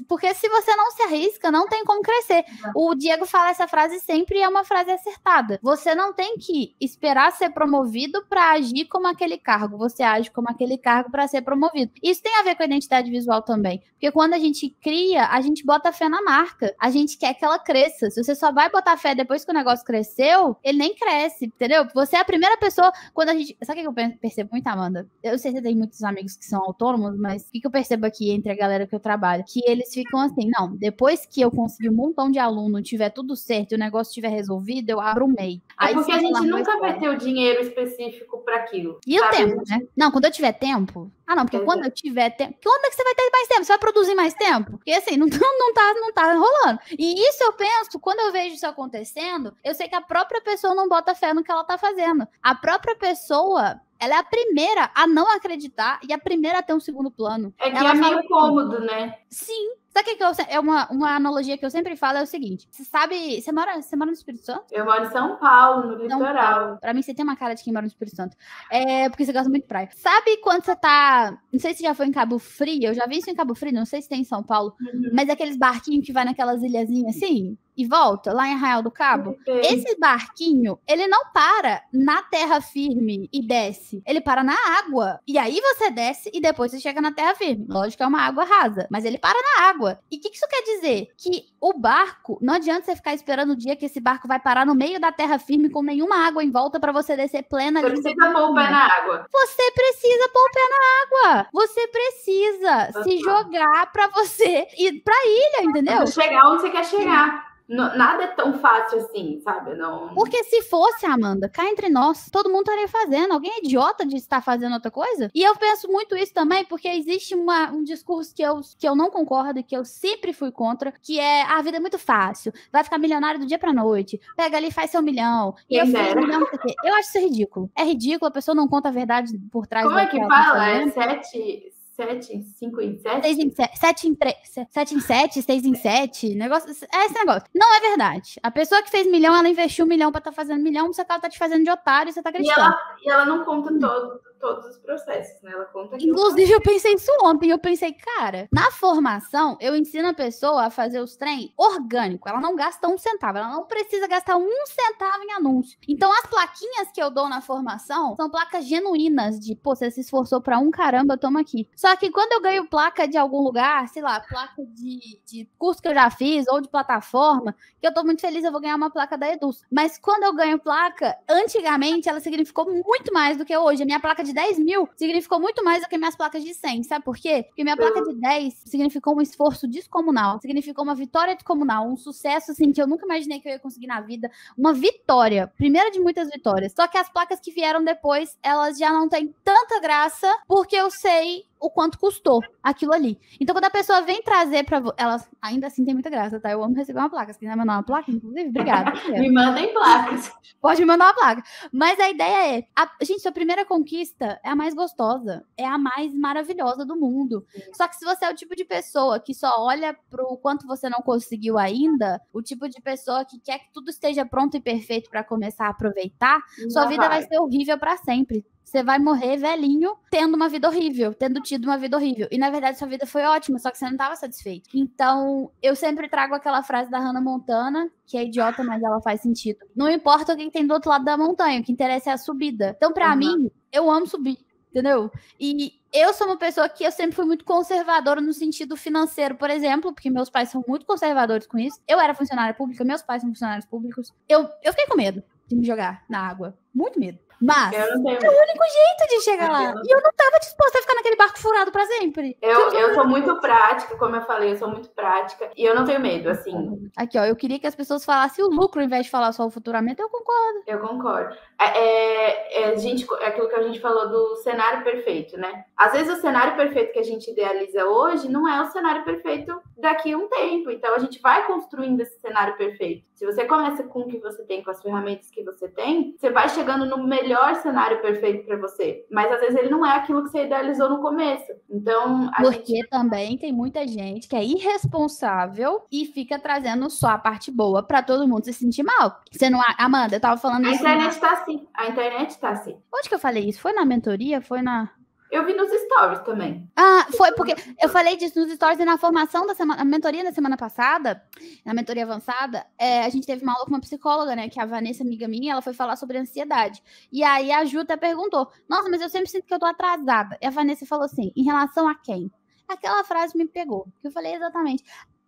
[SPEAKER 1] Porque se você não se arrisca, não tem como crescer. O Diego fala essa frase sempre e é uma frase acertada. Você não tem que esperar ser promovido para agir como aquele cargo. Você age como aquele cargo para ser promovido. Isso tem a ver com a identidade visual também. Porque quando a gente cria, a gente bota fé na marca. A gente quer que ela cresça. Se você só vai botar fé depois que o negócio cresceu, ele nem cresce, entendeu? Você é a primeira pessoa, quando a gente... Sabe o que eu percebo muito, Amanda? Eu sei que você tem muitos amigos que são autônomos, mas o que eu percebo aqui entre a galera que eu trabalho? Que eles ficam assim, não, depois que eu conseguir um montão de aluno, tiver tudo certo e o negócio estiver resolvido, eu abro o MEI.
[SPEAKER 2] É porque a gente nunca vai ter o dinheiro específico para aquilo.
[SPEAKER 1] E o tempo, né? Não, quando eu tiver tempo... Ah, não, porque quando eu tiver tempo... Quando é que você vai ter mais tempo? Você vai produzir mais tempo? Porque assim, não tá rolando. E isso eu penso, quando eu vejo isso acontecendo, eu sei que a própria pessoa não bota fé no que ela tá fazendo. A própria pessoa... Ela é a primeira a não acreditar e a primeira a ter um segundo plano.
[SPEAKER 2] É que
[SPEAKER 1] ela
[SPEAKER 2] é meio cômodo, né?
[SPEAKER 1] Sim. Sabe o que é uma analogia que eu sempre falo? É o seguinte. Você sabe... Você mora no Espírito Santo?
[SPEAKER 2] Eu moro em São Paulo, no litoral.
[SPEAKER 1] Pra mim, você tem uma cara de quem mora no Espírito Santo. É porque você gosta muito de praia. Sabe quando você tá... Não sei se já foi em Cabo Frio. Eu já vi isso em Cabo Frio. Não sei se tem em São Paulo. Mas aqueles barquinhos que vai naquelas ilhazinhas assim... E volta, lá em Arraial do Cabo. Esse barquinho, ele não para na terra firme e desce. Ele para na água. E aí você desce e depois você chega na terra firme. Lógico que é uma água rasa, mas ele para na água. E o que isso quer dizer? Que o barco, não adianta você ficar esperando o dia que esse barco vai parar no meio da terra firme com nenhuma água em volta para você descer plena.
[SPEAKER 2] Você precisa pôr o pé na água.
[SPEAKER 1] Você precisa pôr o pé na água. Você precisa se jogar para você ir pra ilha, entendeu?
[SPEAKER 2] Pra chegar onde você quer chegar. Nada é tão fácil assim, sabe? Não...
[SPEAKER 1] Porque se fosse, Amanda, cá entre nós, todo mundo estaria fazendo. Alguém é idiota de estar fazendo outra coisa? E eu penso muito isso também, porque existe um discurso que eu não concordo e que eu sempre fui contra, que é a vida é muito fácil, vai ficar milionário do dia pra noite, pega ali e faz seu milhão. E eu fiz um milhão, não sei o quê. Eu acho isso ridículo. É ridículo, a pessoa não conta a verdade por trás.
[SPEAKER 2] Como é que fala? É 7, 5 em 7?
[SPEAKER 1] 6 em 7, 7 em 3, 7 em 7, 6 em 7, negócio, é esse negócio. Não é verdade. A pessoa que fez milhão, ela investiu 1 milhão pra estar fazendo milhão, você tá te fazendo de otário e você tá acreditando.
[SPEAKER 2] E ela não conta todos os processos, né? Ela conta aquilo.
[SPEAKER 1] Inclusive, eu pensei isso ontem. Eu pensei, cara, na formação, eu ensino a pessoa a fazer os trem orgânico. Ela não gasta 1 centavo. Ela não precisa gastar 1 centavo em anúncio. Então, as plaquinhas que eu dou na formação são placas genuínas de, pô, você se esforçou pra um caramba, toma aqui. Só que quando eu ganho placa de algum lugar, sei lá, placa de curso que eu já fiz ou de plataforma, que eu tô muito feliz, eu vou ganhar uma placa da Eduz. Mas quando eu ganho placa, antigamente, ela significou muito mais do que hoje. A minha placa de 10 mil significou muito mais do que minhas placas de 100. Sabe por quê? Porque minha placa de 10 significou um esforço descomunal, significou uma vitória descomunal, um sucesso, assim, que eu nunca imaginei que eu ia conseguir na vida. Uma vitória. Primeira de muitas vitórias. Só que as placas que vieram depois, elas já não têm tanta graça, porque eu sei o quanto custou aquilo ali. Então, quando a pessoa vem trazer pra elas, ainda assim tem muita graça, tá? Eu amo receber uma placa. Se quiser mandar uma placa, inclusive, obrigada.
[SPEAKER 2] Me mandem placas.
[SPEAKER 1] Pode me mandar uma placa. Mas a ideia é, gente, sua primeira conquista é a mais gostosa, é a mais maravilhosa do mundo. Só que se você é o tipo de pessoa que só olha pro quanto você não conseguiu ainda, o tipo de pessoa que quer que tudo esteja pronto e perfeito pra começar a aproveitar, sua vida vai ser horrível pra sempre. Você vai morrer velhinho, tendo uma vida horrível, tendo tido uma vida horrível. E, na verdade, sua vida foi ótima, só que você não estava satisfeito. Então, eu sempre trago aquela frase da Hannah Montana, que é idiota, mas ela faz sentido. Não importa o que tem do outro lado da montanha, o que interessa é a subida. Então, pra mim, eu amo subir, entendeu? E eu sou uma pessoa que eu sempre fui muito conservadora no sentido financeiro, por exemplo, porque meus pais são muito conservadores com isso. Eu era funcionária pública, meus pais são funcionários públicos. Eu fiquei com medo de me jogar na água. Muito medo. Mas é o único jeito de chegar lá. E eu não tava disposta a ficar naquele barco furado pra sempre.
[SPEAKER 2] Eu sou muito prática, como eu falei, eu sou muito prática. E eu não tenho medo, assim.
[SPEAKER 1] Aqui, ó, eu queria que as pessoas falassem o lucro ao invés de falar só o futuramento. Eu concordo.
[SPEAKER 2] Eu concordo. É aquilo que a gente falou do cenário perfeito, né? Às vezes o cenário perfeito que a gente idealiza hoje não é o cenário perfeito daqui a um tempo. Então a gente vai construindo esse cenário perfeito. Se você começa com o que você tem, com as ferramentas que você tem, você vai chegando no melhor cenário perfeito para você. Mas às vezes ele não é aquilo que você idealizou no começo. Então,
[SPEAKER 1] porque também tem muita gente que é irresponsável e fica trazendo só a parte boa para todo mundo se sentir mal. Você não, Amanda, eu tava falando
[SPEAKER 2] isso. A internet tá assim. A internet tá assim.
[SPEAKER 1] Onde que eu falei isso? Foi na mentoria? Foi na...
[SPEAKER 2] Eu vi nos stories também.
[SPEAKER 1] Foi porque eu falei disso nos stories e na formação da semana, a mentoria da semana passada, na mentoria avançada, a gente teve uma aula com uma psicóloga, né, que é a Vanessa, amiga minha, ela foi falar sobre ansiedade. E aí a Ju até perguntou, nossa, mas eu sempre sinto que eu tô atrasada. E a Vanessa falou assim, em relação a quem? Aquela frase me pegou, que eu falei exatamente.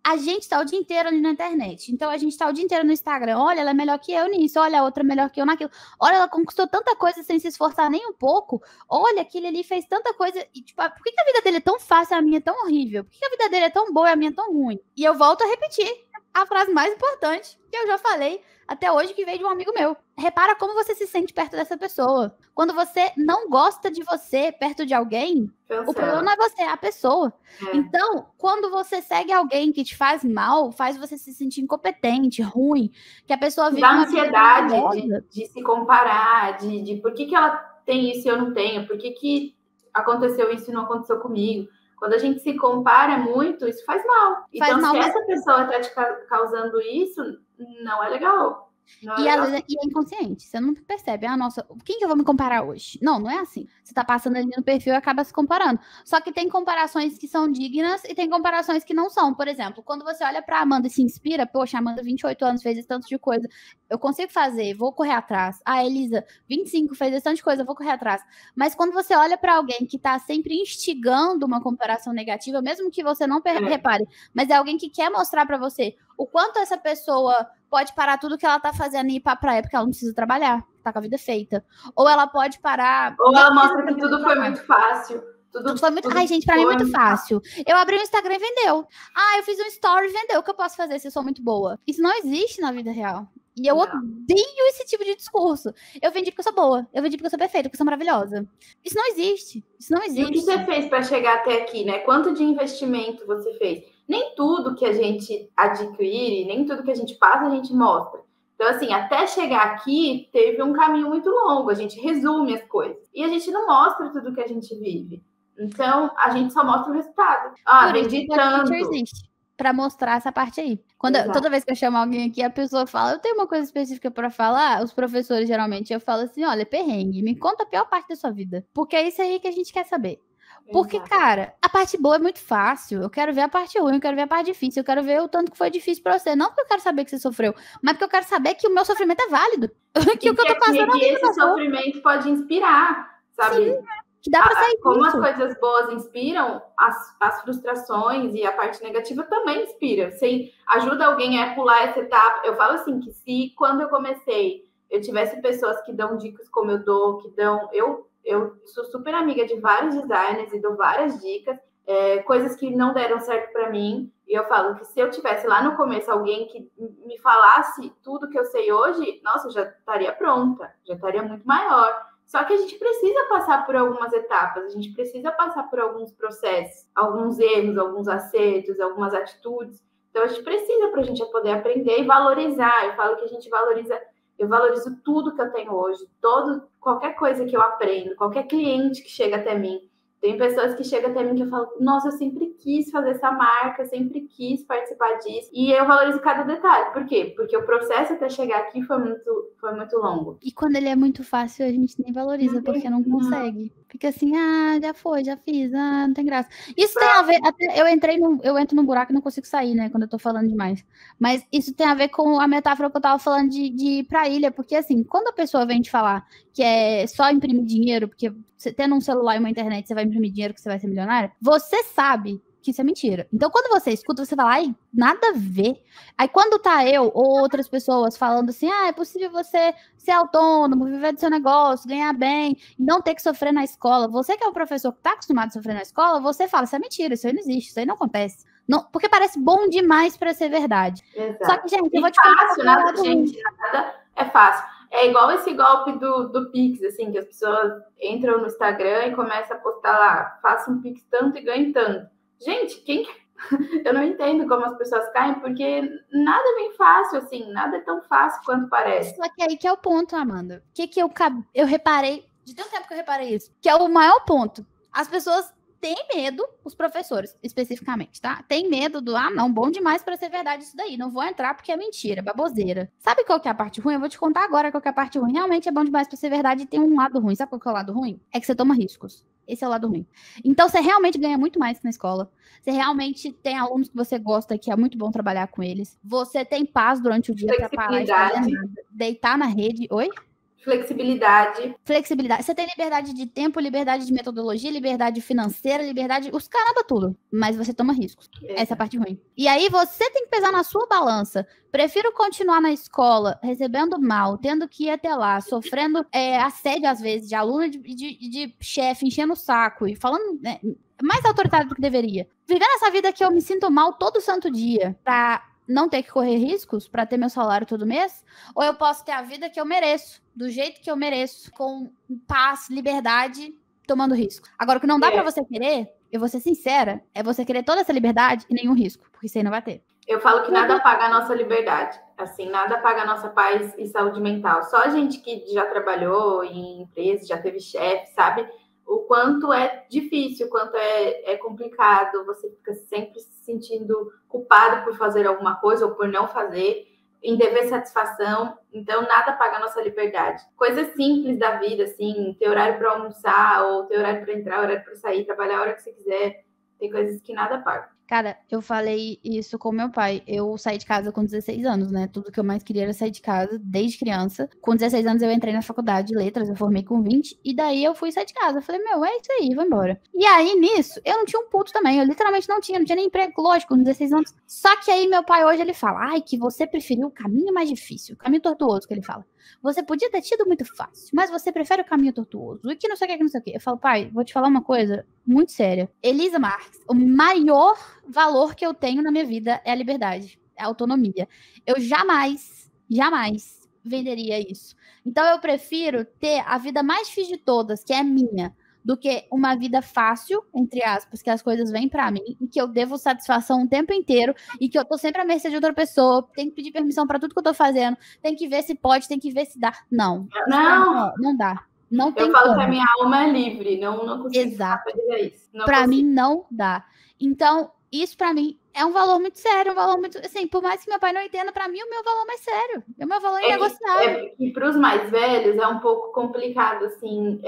[SPEAKER 1] A gente tá o dia inteiro ali na internet. Então, a gente tá o dia inteiro no Instagram. Olha, ela é melhor que eu nisso. Olha, a outra é melhor que eu naquilo. Olha, ela conquistou tanta coisa sem se esforçar nem um pouco. Olha, aquele ali fez tanta coisa. E, tipo, por que a vida dele é tão fácil e a minha é tão horrível? Por que a vida dele é tão boa e a minha é tão ruim? E eu volto a repetir a frase mais importante que eu já falei até hoje, que veio de um amigo meu. Repara como você se sente perto dessa pessoa. Quando você não gosta de você perto de alguém, o problema não é você, é a pessoa. Então, quando você segue alguém que te faz mal, faz você se sentir incompetente, ruim, que a pessoa vive
[SPEAKER 2] uma ansiedade de se comparar, de por que ela tem isso e eu não tenho, por que aconteceu isso e não aconteceu comigo. Quando a gente se compara muito, isso faz mal. Então, se essa pessoa está te causando isso, não é legal.
[SPEAKER 1] E às vezes é inconsciente, você não percebe. Nossa, quem que eu vou me comparar hoje? Não é assim. Você tá passando ali no perfil e acaba se comparando. Só que tem comparações que são dignas e tem comparações que não são. Por exemplo, quando você olha pra Amanda e se inspira, poxa, a Amanda, 28 anos, fez esse tanto de coisa, eu consigo fazer, vou correr atrás. A Elisa, 25, fez esse tanto de coisa, vou correr atrás. Mas quando você olha pra alguém que tá sempre instigando uma comparação negativa, mesmo que você não repare, mas é alguém que quer mostrar pra você o quanto essa pessoa pode parar tudo que ela tá fazendo e ir pra praia, porque ela não precisa trabalhar, tá com a vida feita. Ou ela pode parar...
[SPEAKER 2] Ou ela mostra que tudo foi muito fácil.
[SPEAKER 1] Tudo foi muito... Ai, gente, pra mim é muito fácil. Eu abri um Instagram e vendeu. Eu fiz um story e vendeu. O que eu posso fazer se eu sou muito boa? Isso não existe na vida real. E eu odeio esse tipo de discurso. Eu vendi porque eu sou boa. Eu vendi porque eu sou perfeita, porque eu sou maravilhosa. Isso não existe. Isso não existe.
[SPEAKER 2] E o que você fez para chegar até aqui, né? Quanto de investimento você fez? Nem tudo que a gente adquire, nem tudo que a gente passa, a gente mostra. Então, assim, até chegar aqui, teve um caminho muito longo. A gente resume as coisas. E a gente não mostra tudo que a gente vive. Então, a gente só mostra o resultado. Vendi tanto.
[SPEAKER 1] Para mostrar essa parte aí. Toda vez que eu chamo alguém aqui, a pessoa fala, eu tenho uma coisa específica para falar, os professores geralmente, eu falo assim, olha, perrengue, me conta a pior parte da sua vida. Porque é isso aí que a gente quer saber. Porque, cara, a parte boa é muito fácil. Eu quero ver a parte ruim, eu quero ver a parte difícil, eu quero ver o tanto que foi difícil pra você. Não porque eu quero saber que você sofreu, mas porque eu quero saber que o meu sofrimento é válido.
[SPEAKER 2] Que o que eu tô passando que esse sofrimento pode inspirar, sabe?
[SPEAKER 1] Sim. Que dá pra sair
[SPEAKER 2] como
[SPEAKER 1] disso.
[SPEAKER 2] as coisas boas inspiram, as frustrações e a parte negativa também inspira. Você ajuda alguém a pular essa etapa. Eu falo assim, que se quando eu comecei, eu tivesse pessoas que dão dicas como eu dou, que dão... Eu sou super amiga de vários designers e dou várias dicas, coisas que não deram certo para mim. E eu falo que se eu tivesse lá no começo alguém que me falasse tudo que eu sei hoje, nossa, eu já estaria pronta, já estaria muito maior. Só que a gente precisa passar por algumas etapas, a gente precisa passar por alguns processos, alguns erros, alguns acertos, algumas atitudes. Então, a gente precisa para a gente poder aprender e valorizar. Eu falo que a gente valoriza, eu valorizo tudo que eu tenho hoje, qualquer coisa que eu aprendo, qualquer cliente que chega até mim. Tem pessoas que chegam até mim que eu falo, nossa, eu sempre quis fazer essa marca, sempre quis participar disso. E eu valorizo cada detalhe. Por quê? Porque o processo até chegar aqui foi muito longo.
[SPEAKER 1] E quando ele é muito fácil, a gente nem valoriza, porque não consegue. Fica assim, já foi, já fiz, não tem graça. Isso tem a ver, até eu entro num buraco e não consigo sair, né, quando eu tô falando demais. Mas isso tem a ver com a metáfora que eu tava falando de ir pra ilha, porque assim, quando a pessoa vem te falar que é só imprimir dinheiro, porque você tendo um celular e uma internet, você vai imprimir dinheiro que você vai ser milionário, você sabe que isso é mentira. Então, quando você escuta, você fala, nada a ver. Aí, quando tá eu ou outras pessoas falando assim, é possível você ser autônomo, viver do seu negócio, ganhar bem, e não ter que sofrer na escola. Você que é um professor que tá acostumado a sofrer na escola, você fala, isso é mentira, isso aí não existe, isso aí não acontece. Não, porque parece bom demais pra ser verdade.
[SPEAKER 2] Exato.
[SPEAKER 1] Só que, gente, eu vou te
[SPEAKER 2] falar nada é fácil. É igual esse golpe do Pix, assim, que as pessoas entram no Instagram e começam a postar lá, faça um Pix tanto e ganhe tanto. Gente, eu não entendo como as pessoas caem, porque nada vem fácil, assim, nada é tão fácil quanto parece.
[SPEAKER 1] Só que aí que é o ponto, Amanda. Que eu reparei, de tanto tempo que eu reparei isso, que é o maior ponto. As pessoas têm medo, os professores, especificamente, tá? Tem medo não, bom demais pra ser verdade isso daí. Não vou entrar porque é mentira, baboseira. Sabe qual que é a parte ruim? Eu vou te contar agora qual que é a parte ruim. Realmente é bom demais pra ser verdade e tem um lado ruim. Sabe qual que é o lado ruim? É que você toma riscos. Esse é o lado ruim. Então, você realmente ganha muito mais que na escola. Você realmente tem alunos que você gosta, que é muito bom trabalhar com eles. Você tem paz durante o dia pra parar de fazer nada. Deitar na rede. Oi?
[SPEAKER 2] Flexibilidade.
[SPEAKER 1] Você tem liberdade de tempo, liberdade de metodologia, liberdade financeira, liberdade... Os caramba tudo. Mas você toma riscos. Essa é a parte ruim. E aí você tem que pesar na sua balança. Prefiro continuar na escola, recebendo mal, tendo que ir até lá, sofrendo assédio às vezes, de aluno, de chefe, enchendo o saco e falando mais autoritário do que deveria. Vivendo essa vida que eu me sinto mal todo santo dia pra não ter que correr riscos para ter meu salário todo mês, ou eu posso ter a vida que eu mereço, do jeito que eu mereço, com paz, liberdade, tomando risco. Agora, o que não dá para você querer, eu vou ser sincera, é você querer toda essa liberdade e nenhum risco, porque isso aí não vai ter.
[SPEAKER 2] Eu falo que nada paga a nossa liberdade, assim, nada paga a nossa paz e saúde mental. Só a gente que já trabalhou em empresa, já teve chefe, sabe o quanto é difícil, o quanto é complicado, você fica sempre se sentindo culpado por fazer alguma coisa ou por não fazer, em dever satisfação. Então, nada paga a nossa liberdade. Coisas simples da vida, assim, ter horário para almoçar, ou ter horário para entrar, horário para sair, trabalhar a hora que você quiser. Tem coisas que nada paga.
[SPEAKER 1] Cara, eu falei isso com meu pai. Eu saí de casa com 16 anos, né? Tudo que eu mais queria era sair de casa desde criança. Com 16 anos eu entrei na faculdade de letras, eu formei com 20. E daí eu fui sair de casa. Eu falei, é isso aí, vou embora. E aí, nisso, eu não tinha um puto também. Eu literalmente não tinha nem emprego, lógico, com 16 anos. Só que aí meu pai hoje, ele fala, que você preferiu o caminho mais difícil. O caminho tortuoso, que ele fala. Você podia ter tido muito fácil, mas você prefere o caminho tortuoso. E que não sei o que, não sei o que. Eu falo, pai, vou te falar uma coisa muito séria. Elisa Marques, o maior valor que eu tenho na minha vida é a liberdade, é a autonomia. Eu jamais venderia isso. Então eu prefiro ter a vida mais difícil de todas, que é minha, do que uma vida fácil, entre aspas, que as coisas vêm pra mim, e que eu devo satisfação o tempo inteiro, e que eu tô sempre à mercê de outra pessoa, tenho que pedir permissão pra tudo que eu tô fazendo, tem que ver se pode, tem que ver se dá. Não dá. Não tem
[SPEAKER 2] eu falo
[SPEAKER 1] como.
[SPEAKER 2] Que a minha alma é livre, não consigo fazer isso.
[SPEAKER 1] Pra mim não dá. Então, isso pra mim é um valor muito sério, um valor muito, assim, por mais que meu pai não entenda, pra mim o meu valor é mais sério, o meu valor é negociável.
[SPEAKER 2] E pros mais velhos é um pouco complicado, assim,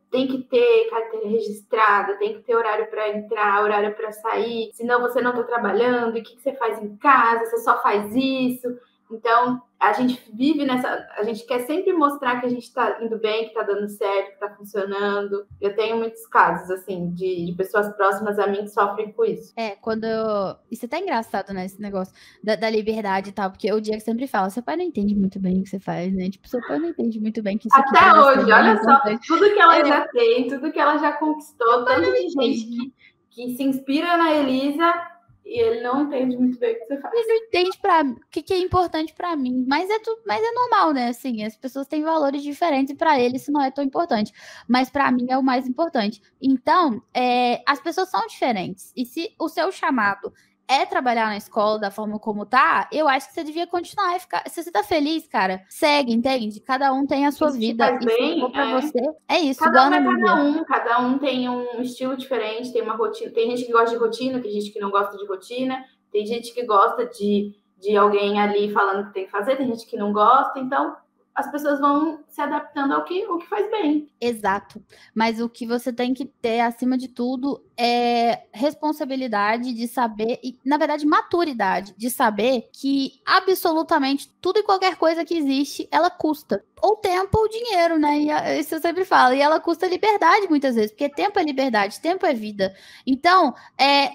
[SPEAKER 2] tem que ter carteira registrada, tem que ter horário para entrar, horário para sair, senão você não está trabalhando, e o que você faz em casa, você só faz isso. Então, a gente vive a gente quer sempre mostrar que a gente está indo bem, que está dando certo, que está funcionando. Eu tenho muitos casos, assim, de pessoas próximas a mim que sofrem com isso.
[SPEAKER 1] Isso é até engraçado, né, esse negócio da liberdade e tal, porque o Diego sempre fala, seu pai não entende muito bem o que você faz, né? Tipo, seu pai não entende muito bem que isso aqui
[SPEAKER 2] até hoje, olha só, tudo que ela já tem, tudo que ela já conquistou, tanto de gente que se inspira na Elisa e ele não entende muito bem o que você faz.
[SPEAKER 1] Ele não entende o que é importante pra mim, mas é normal, né? Assim, as pessoas têm valores diferentes e pra ele isso não é tão importante, mas pra mim é o mais importante. Então, as pessoas são diferentes. E se o seu chamado é trabalhar na escola da forma como tá, eu acho que você devia continuar e ficar. Se você tá feliz, cara, segue, entende? Cada um tem a sua
[SPEAKER 2] Isso
[SPEAKER 1] vida.
[SPEAKER 2] faz
[SPEAKER 1] E
[SPEAKER 2] bem,
[SPEAKER 1] se for pra você, é isso.
[SPEAKER 2] cada um é cada um tem um estilo diferente, tem uma rotina. Tem gente que gosta de rotina, tem gente que não gosta de rotina, tem gente que gosta de alguém ali falando o que tem que fazer, tem gente que não gosta, então as pessoas vão se adaptando ao que faz bem.
[SPEAKER 1] Exato. Mas o que você tem que ter, acima de tudo, é responsabilidade de saber, e, na verdade, maturidade de saber que absolutamente tudo e qualquer coisa que existe, ela custa. Ou tempo ou dinheiro, né? E isso eu sempre falo. E ela custa liberdade, muitas vezes, porque tempo é liberdade, tempo é vida. Então,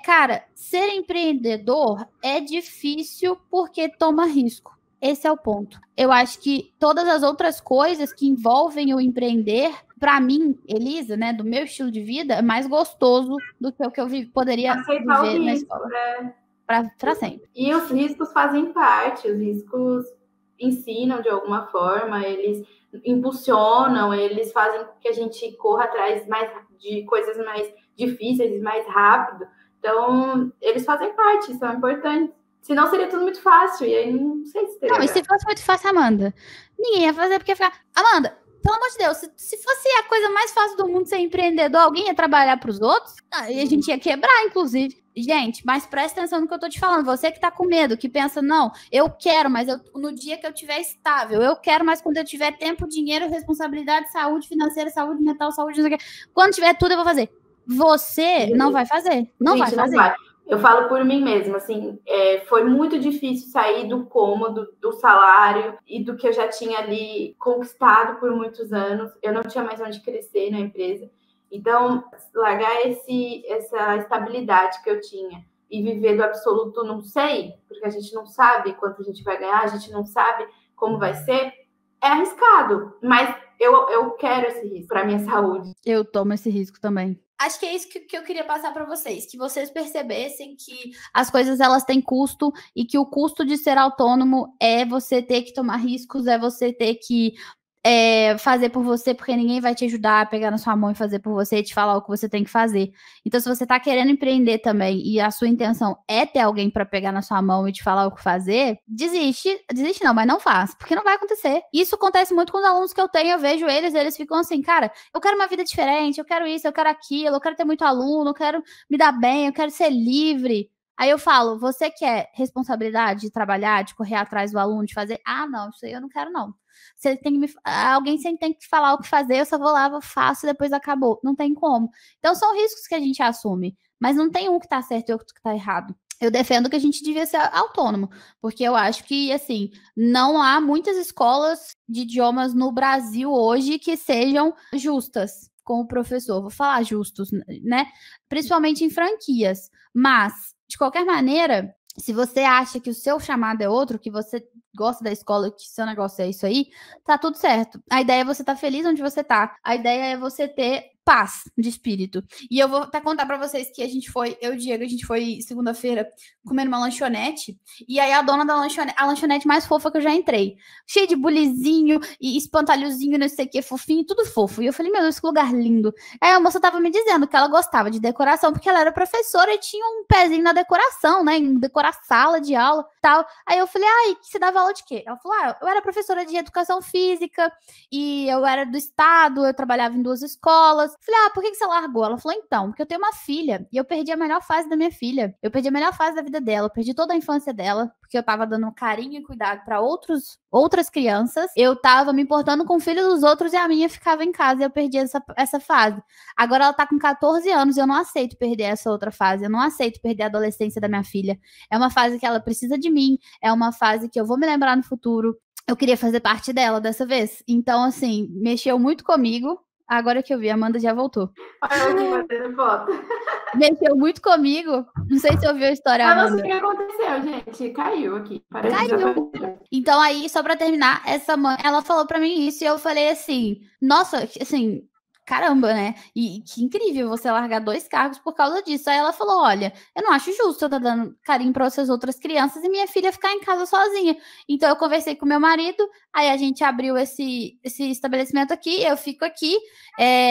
[SPEAKER 1] cara, ser empreendedor é difícil porque toma risco. Esse é o ponto. Eu acho que todas as outras coisas que envolvem o empreender, para mim, Elisa, né, do meu estilo de vida, é mais gostoso do que o que eu poderia
[SPEAKER 2] aceitar
[SPEAKER 1] viver
[SPEAKER 2] o risco,
[SPEAKER 1] na escola. Para sempre.
[SPEAKER 2] E os riscos fazem parte, os riscos ensinam de alguma forma, eles impulsionam, eles fazem com que a gente corra atrás de coisas mais difíceis, mais rápido. Então, eles fazem parte, são importantes. Senão seria tudo muito fácil, e aí não sei se teria.
[SPEAKER 1] Não, e se fosse muito fácil, Amanda? Ninguém ia fazer, porque ia ficar... Amanda, pelo amor de Deus, se fosse a coisa mais fácil do mundo ser empreendedor, alguém ia trabalhar para os outros? E a gente ia quebrar, inclusive. Gente, mas presta atenção no que eu tô te falando. Você que tá com medo, que pensa, não, eu quero, mas no dia que eu tiver estável, eu quero, mas quando eu tiver tempo, dinheiro, responsabilidade, saúde financeira, saúde mental, saúde... Quando tiver tudo, eu vou fazer. Você não vai fazer. Não vai fazer. Não vai.
[SPEAKER 2] Eu falo por mim mesma, assim, foi muito difícil sair do cômodo, do salário e do que eu já tinha ali conquistado por muitos anos. Eu não tinha mais onde crescer na empresa. Então, largar essa estabilidade que eu tinha e viver do absoluto não sei, porque a gente não sabe quanto a gente vai ganhar, a gente não sabe como vai ser, é arriscado. Mas eu quero esse risco para minha saúde.
[SPEAKER 1] Eu tomo esse risco também. Acho que é isso que eu queria passar para vocês, que vocês percebessem que as coisas elas têm custo e que o custo de ser autônomo é você ter que tomar riscos, é você ter que fazer por você, porque ninguém vai te ajudar a pegar na sua mão e fazer por você e te falar o que você tem que fazer. Então, se você tá querendo empreender também e a sua intenção é ter alguém para pegar na sua mão e te falar o que fazer, desiste não, mas não faz, porque não vai acontecer. Isso acontece muito com os alunos que eu tenho, eu vejo eles ficam assim, cara, eu quero uma vida diferente, eu quero isso, eu quero aquilo, eu quero ter muito aluno, eu quero me dar bem, eu quero ser livre. Aí eu falo, você quer responsabilidade de trabalhar, de correr atrás do aluno, de fazer? Ah, não, isso aí eu não quero, não. Alguém sempre tem que falar o que fazer, eu só vou lá, faço e depois acabou. Não tem como. Então, são riscos que a gente assume, mas não tem um que tá certo e outro que tá errado. Eu defendo que a gente devia ser autônomo, porque eu acho que, assim, não há muitas escolas de idiomas no Brasil hoje que sejam justas com o professor. Vou falar justos, né? Principalmente em franquias. Mas, de qualquer maneira, se você acha que o seu chamado é outro, que você gosta da escola, que seu negócio é isso aí, tá tudo certo. A ideia é você estar feliz onde você tá. A ideia é você ter paz de espírito. E eu vou até contar pra vocês que eu e o Diego, a gente foi segunda-feira comendo uma lanchonete, e aí a dona da lanchonete, a lanchonete mais fofa que eu já entrei, cheia de bulizinho e espantalhozinho, não sei o que, fofinho, tudo fofo. E eu falei, meu Deus, que lugar lindo. Aí a moça tava me dizendo que ela gostava de decoração, porque ela era professora e tinha um pezinho na decoração, né, em decorar sala de aula e tal. Aí eu falei, você dava aula de quê? Ela falou, eu era professora de educação física, e eu era do estado, eu trabalhava em 2 escolas. Falei, por que você largou? Ela falou, então, porque eu tenho uma filha, e eu perdi a melhor fase da minha filha. Eu perdi a melhor fase da vida dela, eu perdi toda a infância dela, porque eu tava dando carinho e cuidado para outras crianças. Eu tava me importando com o filho dos outros e a minha ficava em casa, e eu perdi essa fase. Agora ela tá com 14 anos, e eu não aceito perder essa outra fase, eu não aceito perder a adolescência da minha filha. É uma fase que ela precisa de mim, é uma fase que eu vou me lembrar no futuro. Eu queria fazer parte dela dessa vez. Então, assim, mexeu muito comigo. Agora que eu vi, a Amanda já voltou.
[SPEAKER 2] Olha aqui batendo foto.
[SPEAKER 1] Mexeu muito comigo. Não sei se você ouviu a história, Amanda.
[SPEAKER 2] Eu não sei o que aconteceu, gente. Caiu aqui.
[SPEAKER 1] Caiu. Então, aí, só pra terminar, essa mãe, ela falou pra mim isso e eu falei assim, nossa, assim, caramba, né? E que incrível você largar 2 cargos por causa disso. Aí ela falou, olha, eu não acho justo eu estar dando carinho para essas outras crianças e minha filha ficar em casa sozinha. Então eu conversei com meu marido, aí a gente abriu esse estabelecimento aqui, eu fico aqui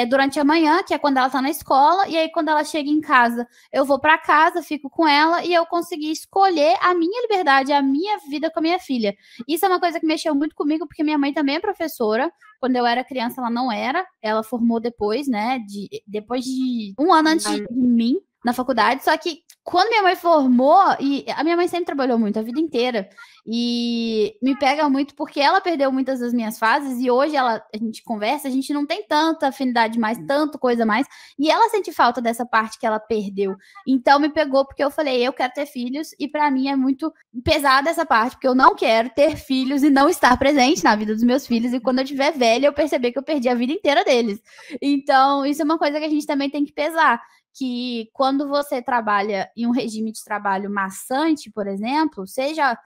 [SPEAKER 1] durante a manhã, que é quando ela tá na escola, e aí quando ela chega em casa, eu vou para casa, fico com ela e eu consegui escolher a minha liberdade, a minha vida com a minha filha. Isso é uma coisa que mexeu muito comigo, porque minha mãe também é professora. Quando eu era criança, ela não era. Ela formou depois, né? Depois de 1 ano antes de mim, na faculdade. Só que quando minha mãe formou, e a minha mãe sempre trabalhou muito, a vida inteira. E me pega muito porque ela perdeu muitas das minhas fases. E hoje a gente conversa, a gente não tem tanta afinidade mais, tanta coisa mais. E ela sente falta dessa parte que ela perdeu. Então me pegou porque eu falei, eu quero ter filhos. E pra mim é muito pesada essa parte, porque eu não quero ter filhos e não estar presente na vida dos meus filhos. E quando eu tiver velha, eu perceber que eu perdi a vida inteira deles. Então, isso é uma coisa que a gente também tem que pesar. Que quando você trabalha em um regime de trabalho maçante, por exemplo, seja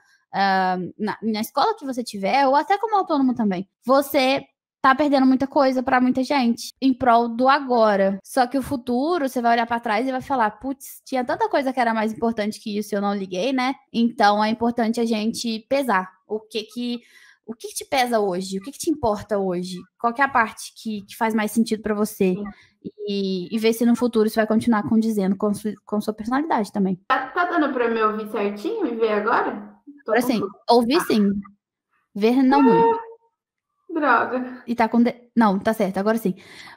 [SPEAKER 1] na escola que você tiver, ou até como autônomo também, você tá perdendo muita coisa para muita gente em prol do agora. Só que o futuro, você vai olhar para trás e vai falar, putz, tinha tanta coisa que era mais importante que isso e eu não liguei, né? Então é importante a gente pesar o que te pesa hoje, o que te importa hoje, qual que é a parte que faz mais sentido para você. E ver se no futuro isso vai continuar condizendo com sua personalidade também.
[SPEAKER 2] Tá dando pra me ouvir certinho e ver agora?
[SPEAKER 1] Agora sim, ouvir sim. Ver não muito.
[SPEAKER 2] Droga.
[SPEAKER 1] E tá com... Não, tá certo, agora sim.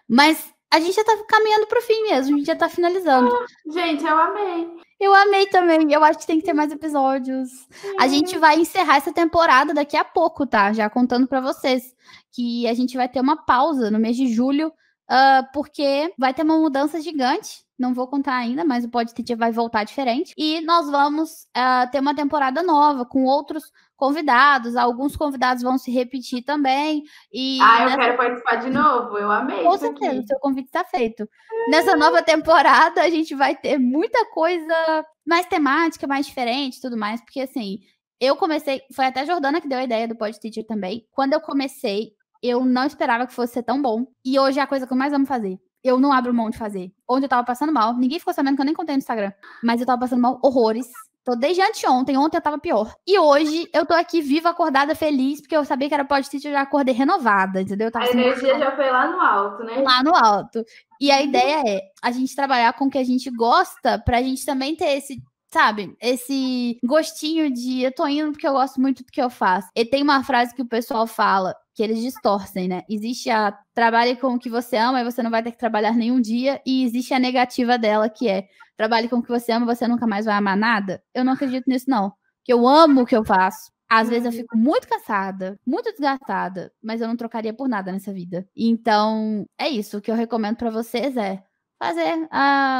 [SPEAKER 1] Mas a gente já tá caminhando pro fim mesmo, a gente já tá finalizando.
[SPEAKER 2] Gente, eu amei.
[SPEAKER 1] Eu amei também, eu acho que tem que ter mais episódios. A gente vai encerrar essa temporada daqui a pouco, tá? Já contando pra vocês que a gente vai ter uma pausa no mês de julho, porque vai ter uma mudança gigante. Não vou contar ainda, mas o podcast vai voltar diferente. E nós vamos ter uma temporada nova com outros convidados. Alguns convidados vão se repetir também.
[SPEAKER 2] Eu quero participar de novo. Eu amei.
[SPEAKER 1] Com certeza, o seu convite está feito. Nessa nova temporada, a gente vai ter muita coisa mais temática, mais diferente e tudo mais. Porque, assim, eu comecei... Foi até a Jordana que deu a ideia do Pod Teacher também. Quando eu comecei, eu não esperava que fosse ser tão bom. E hoje é a coisa que eu mais amo fazer. Eu não abro mão de fazer. Ontem eu tava passando mal. Ninguém ficou sabendo que eu nem contei no Instagram. Mas eu tava passando mal horrores. Tô desde anteontem. Ontem eu tava pior. E hoje eu tô aqui viva, acordada, feliz. Porque eu sabia que era podcast, eu já acordei renovada, entendeu?
[SPEAKER 2] A energia já foi lá no alto, né?
[SPEAKER 1] Lá no alto. E a ideia é a gente trabalhar com o que a gente gosta pra gente também ter esse... Sabe, esse gostinho de eu tô indo porque eu gosto muito do que eu faço. E tem uma frase que o pessoal fala, que eles distorcem, né? Existe a trabalhe com o que você ama e você não vai ter que trabalhar nenhum dia. E existe a negativa dela, que é trabalhe com o que você ama e você nunca mais vai amar nada. Eu não acredito nisso, não. Porque eu amo o que eu faço. Às vezes eu fico muito cansada, muito desgastada, mas eu não trocaria por nada nessa vida. Então, é isso. O que eu recomendo pra vocês é fazer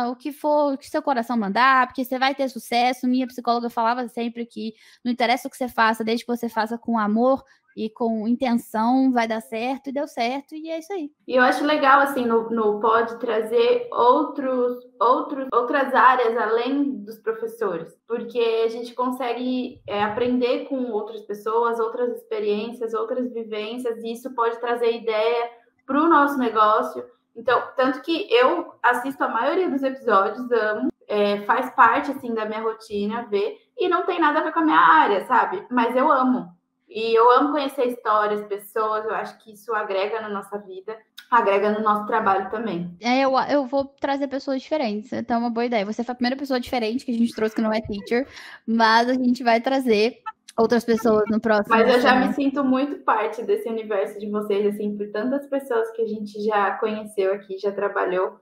[SPEAKER 1] o que for, o que seu coração mandar, porque você vai ter sucesso. Minha psicóloga falava sempre que não interessa o que você faça, desde que você faça com amor e com intenção, vai dar certo, e deu certo, e é isso aí.
[SPEAKER 2] E eu acho legal, assim, no Pod trazer outras áreas além dos professores, porque a gente consegue aprender com outras pessoas, outras experiências, outras vivências, e isso pode trazer ideia para o nosso negócio. Então, tanto que eu assisto a maioria dos episódios, amo, faz parte, assim, da minha rotina ver, e não tem nada a ver com a minha área, sabe? Mas eu amo. E eu amo conhecer histórias, pessoas, eu acho que isso agrega na nossa vida, agrega no nosso trabalho também.
[SPEAKER 1] Eu vou trazer pessoas diferentes, então é uma boa ideia. Você foi a primeira pessoa diferente que a gente trouxe que não é teacher, mas a gente vai trazer outras pessoas no próximo.
[SPEAKER 2] Mas eu já me sinto muito parte desse universo de vocês, assim, por tantas pessoas que a gente já conheceu aqui, já trabalhou,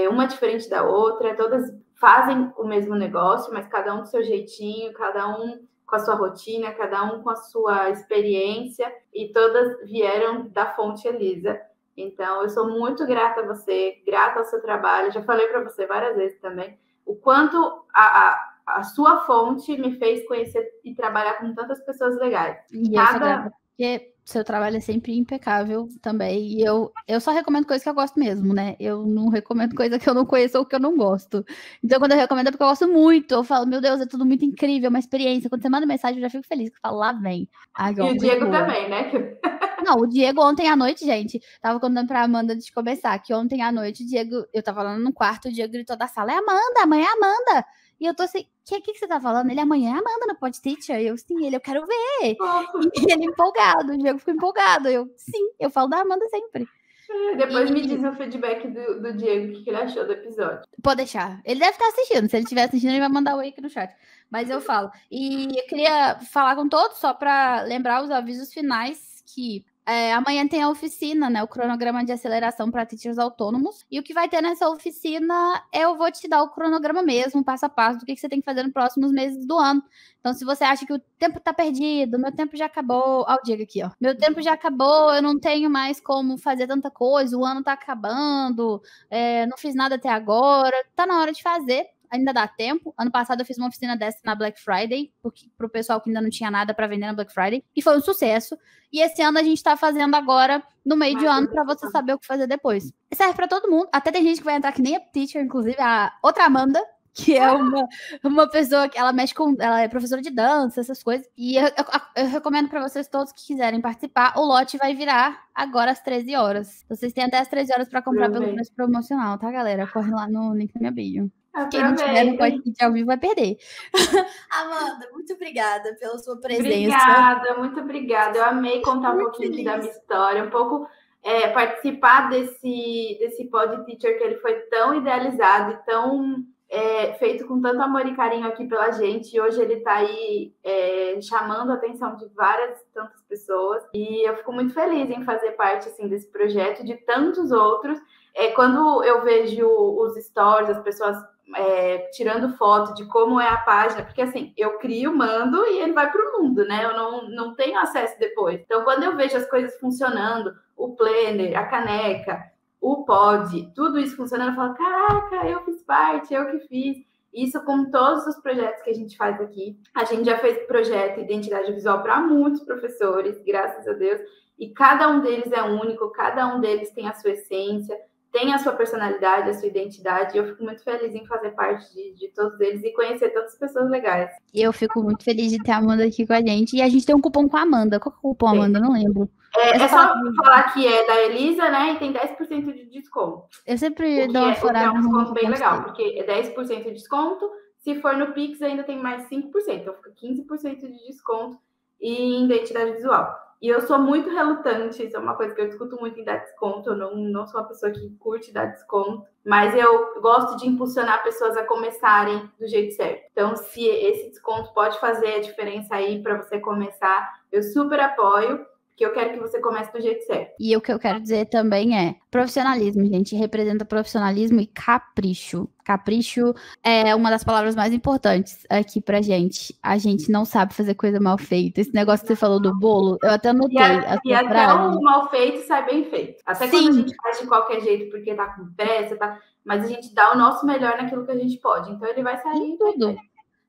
[SPEAKER 2] uma diferente da outra, todas fazem o mesmo negócio, mas cada um do seu jeitinho, cada um com a sua rotina, cada um com a sua experiência, e todas vieram da fonte Elisa. Então, eu sou muito grata a você, grata ao seu trabalho. Já falei para você várias vezes também o quanto a sua fonte me fez conhecer e trabalhar com tantas pessoas legais.
[SPEAKER 1] E eu sou grata, porque seu trabalho é sempre impecável também. E eu só recomendo coisa que eu gosto mesmo, né? Eu não recomendo coisa que eu não conheço ou que eu não gosto. Então, quando eu recomendo é porque eu gosto muito. Eu falo, meu Deus, é tudo muito incrível, uma experiência. Quando você manda mensagem, eu já fico feliz. Eu falo, lá vem.
[SPEAKER 2] E o Diego também, né?
[SPEAKER 1] Não, o Diego ontem à noite, gente, tava contando pra Amanda de começar, que ontem à noite o Diego, eu tava lá no quarto, o Diego gritou da sala, é Amanda, amanhã é Amanda. E eu tô assim, que você tá falando? Ele, amanhã é Amanda no Pod Teacher. Eu, sim, ele, eu quero ver. E ele empolgado, o Diego ficou empolgado. Eu, sim, eu falo da Amanda sempre.
[SPEAKER 2] Depois me diz o feedback do Diego, o que ele achou do episódio.
[SPEAKER 1] Pode deixar. Ele deve estar assistindo. Se ele estiver assistindo, ele vai mandar o aqui no chat. Mas eu falo. E eu queria falar com todos, só para lembrar os avisos finais, que amanhã tem a oficina, né? O cronograma de aceleração para teachers autônomos. E o que vai ter nessa oficina, eu vou te dar o cronograma mesmo, passo a passo, do que você tem que fazer nos próximos meses do ano. Então, se você acha que o tempo tá perdido, meu tempo já acabou. Ó, o Diego aqui, ó. Meu tempo já acabou, eu não tenho mais como fazer tanta coisa, o ano tá acabando, não fiz nada até agora. Tá na hora de fazer. Ainda dá tempo. Ano passado eu fiz uma oficina dessa na Black Friday, pro pessoal que ainda não tinha nada para vender na Black Friday, e foi um sucesso. E esse ano a gente tá fazendo agora no meio de ano para você saber o que fazer depois. Serve para todo mundo. Até tem gente que vai entrar que nem a teacher, inclusive a outra Amanda, que é uma pessoa que ela mexe com... Ela é professora de dança, essas coisas. E eu recomendo para vocês todos que quiserem participar. O lote vai virar agora às 13 horas. Vocês têm até às 13 horas para comprar pelo preço promocional, tá, galera? Corre lá no link da minha bio. Quem não tiver no podcast ao vivo vai perder. Amanda, muito obrigada pela sua presença.
[SPEAKER 2] Muito obrigada. Eu amei contar um pouquinho da minha história, um pouco participar desse Pod Teacher, que ele foi tão idealizado e tão feito com tanto amor e carinho aqui pela gente. E hoje ele está aí chamando a atenção de tantas pessoas. E eu fico muito feliz em fazer parte assim, desse projeto, de tantos outros. Quando eu vejo os stories, as pessoas tirando foto de como é a página, porque assim, eu crio, mando e ele vai para o mundo, né? Eu não tenho acesso depois. Então, quando eu vejo as coisas funcionando, o planner, a caneca, o pod, tudo isso funcionando, eu falo, caraca, eu fiz parte, eu que fiz. Isso com todos os projetos que a gente faz aqui. A gente já fez projeto Identidade Visual para muitos professores, graças a Deus, e cada um deles é único, cada um deles tem a sua essência, tem a sua personalidade, a sua identidade, e eu fico muito feliz em fazer parte de todos eles e conhecer tantas pessoas legais.
[SPEAKER 1] E eu fico muito feliz de ter a Amanda aqui com a gente. E a gente tem um cupom com a Amanda. Qual que é o cupom, Amanda? Eu não lembro.
[SPEAKER 2] É só falar que é da Elisa, né? E tem 10% de desconto.
[SPEAKER 1] Eu sempre dou uma furada.
[SPEAKER 2] É um desconto bem legal, porque é 10% de desconto. Se for no Pix, ainda tem mais 5%. Então, fica 15% de desconto em identidade visual. E eu sou muito relutante, isso é uma coisa que eu discuto muito em dar desconto, eu não sou uma pessoa que curte dar desconto, mas eu gosto de impulsionar pessoas a começarem do jeito certo. Então, se esse desconto pode fazer a diferença aí para você começar, eu super apoio, porque eu quero que você comece do jeito certo.
[SPEAKER 1] E o que eu quero dizer também é profissionalismo, gente. Representa profissionalismo e capricho. Capricho é uma das palavras mais importantes aqui pra gente. A gente não sabe fazer coisa mal feita. Esse negócio que você falou do bolo, eu até anotei.
[SPEAKER 2] E até o mal feito sai bem feito. Até quando a gente faz de qualquer jeito, porque tá com pressa, mas a gente dá o nosso melhor naquilo que a gente pode. Então ele vai sair
[SPEAKER 1] tudo.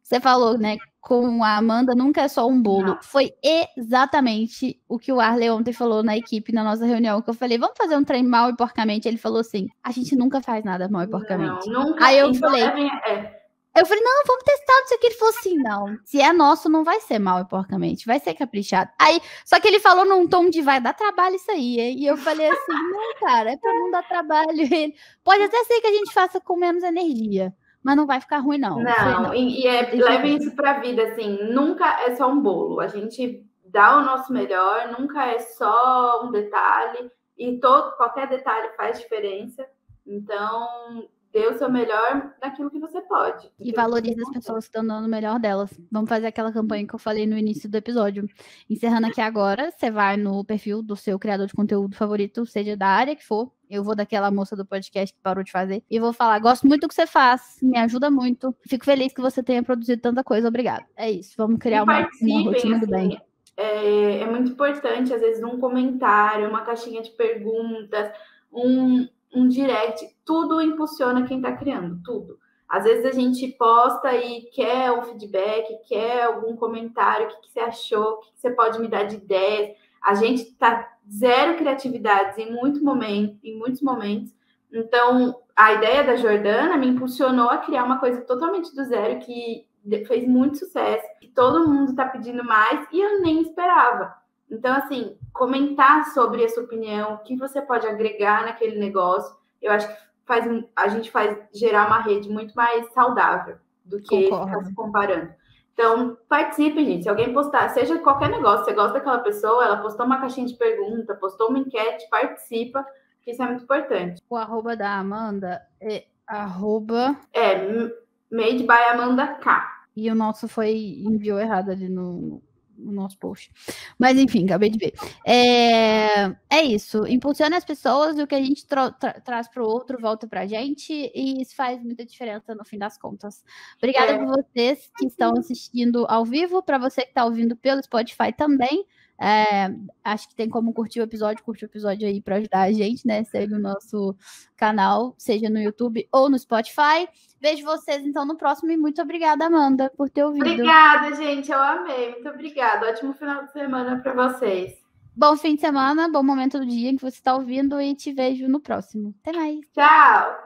[SPEAKER 1] Você falou, né? Com a Amanda nunca é só um bolo. Não. Foi exatamente o que o Arley ontem falou na equipe, na nossa reunião, que eu falei, vamos fazer um trem mal e porcamente. Ele falou assim, a gente nunca faz nada mal e porcamente.
[SPEAKER 2] Não, nunca.
[SPEAKER 1] Aí eu falei, não, vamos testar isso aqui. Ele falou assim, não, se é nosso, não vai ser mal e porcamente, vai ser caprichado. Aí, só que ele falou num tom de vai dar trabalho isso aí. E eu falei assim, não, cara, é pra não dar trabalho. Ele, pode até ser que a gente faça com menos energia, mas não vai ficar ruim, não.
[SPEAKER 2] Não. Leve isso para a vida, assim, nunca é só um bolo. A gente dá o nosso melhor, nunca é só um detalhe, e qualquer detalhe faz diferença. Então, dê o seu melhor naquilo que você pode.
[SPEAKER 1] E valorize as pessoas que estão dando o melhor delas. Vamos fazer aquela campanha que eu falei no início do episódio. Encerrando aqui agora, você vai no perfil do seu criador de conteúdo favorito, seja da área que for. Eu vou daquela moça do podcast que parou de fazer e vou falar, gosto muito do que você faz, me ajuda muito. Fico feliz que você tenha produzido tanta coisa, obrigada. É isso, vamos criar uma rotina do bem.
[SPEAKER 2] É muito importante, às vezes, um comentário, uma caixinha de perguntas, um direct, tudo impulsiona quem está criando, tudo. Às vezes a gente posta e quer um feedback, quer algum comentário, o que você achou, o que você pode me dar de ideias. A gente está zero criatividade em muitos momentos. Então, a ideia da Jordana me impulsionou a criar uma coisa totalmente do zero, que fez muito sucesso, que todo mundo está pedindo mais, e eu nem esperava. Então, assim, comentar sobre a sua opinião, o que você pode agregar naquele negócio, eu acho que a gente faz gerar uma rede muito mais saudável do que ficar se comparando. Então, participe, gente. Se alguém postar, seja qualquer negócio, você gosta daquela pessoa, ela postou uma caixinha de pergunta, postou uma enquete, participa, que isso é muito importante.
[SPEAKER 1] O arroba da Amanda é arroba...
[SPEAKER 2] Made by Amanda K.
[SPEAKER 1] E o nosso enviou errado ali no nosso post. Mas, enfim, acabei de ver. É isso. Impulsiona as pessoas e o que a gente traz para o outro volta para a gente. E isso faz muita diferença no fim das contas. Obrigada por vocês que estão assistindo ao vivo. Para você que está ouvindo pelo Spotify também. Acho que tem como curtir o episódio aí para ajudar a gente, né? Segue o nosso canal, seja no YouTube ou no Spotify. Vejo vocês então no próximo e muito obrigada, Amanda, por ter ouvido.
[SPEAKER 2] Obrigada, gente, eu amei, muito obrigada. Ótimo final de semana para vocês.
[SPEAKER 1] Bom fim de semana, bom momento do dia em que você está ouvindo e te vejo no próximo. Até mais.
[SPEAKER 2] Tchau!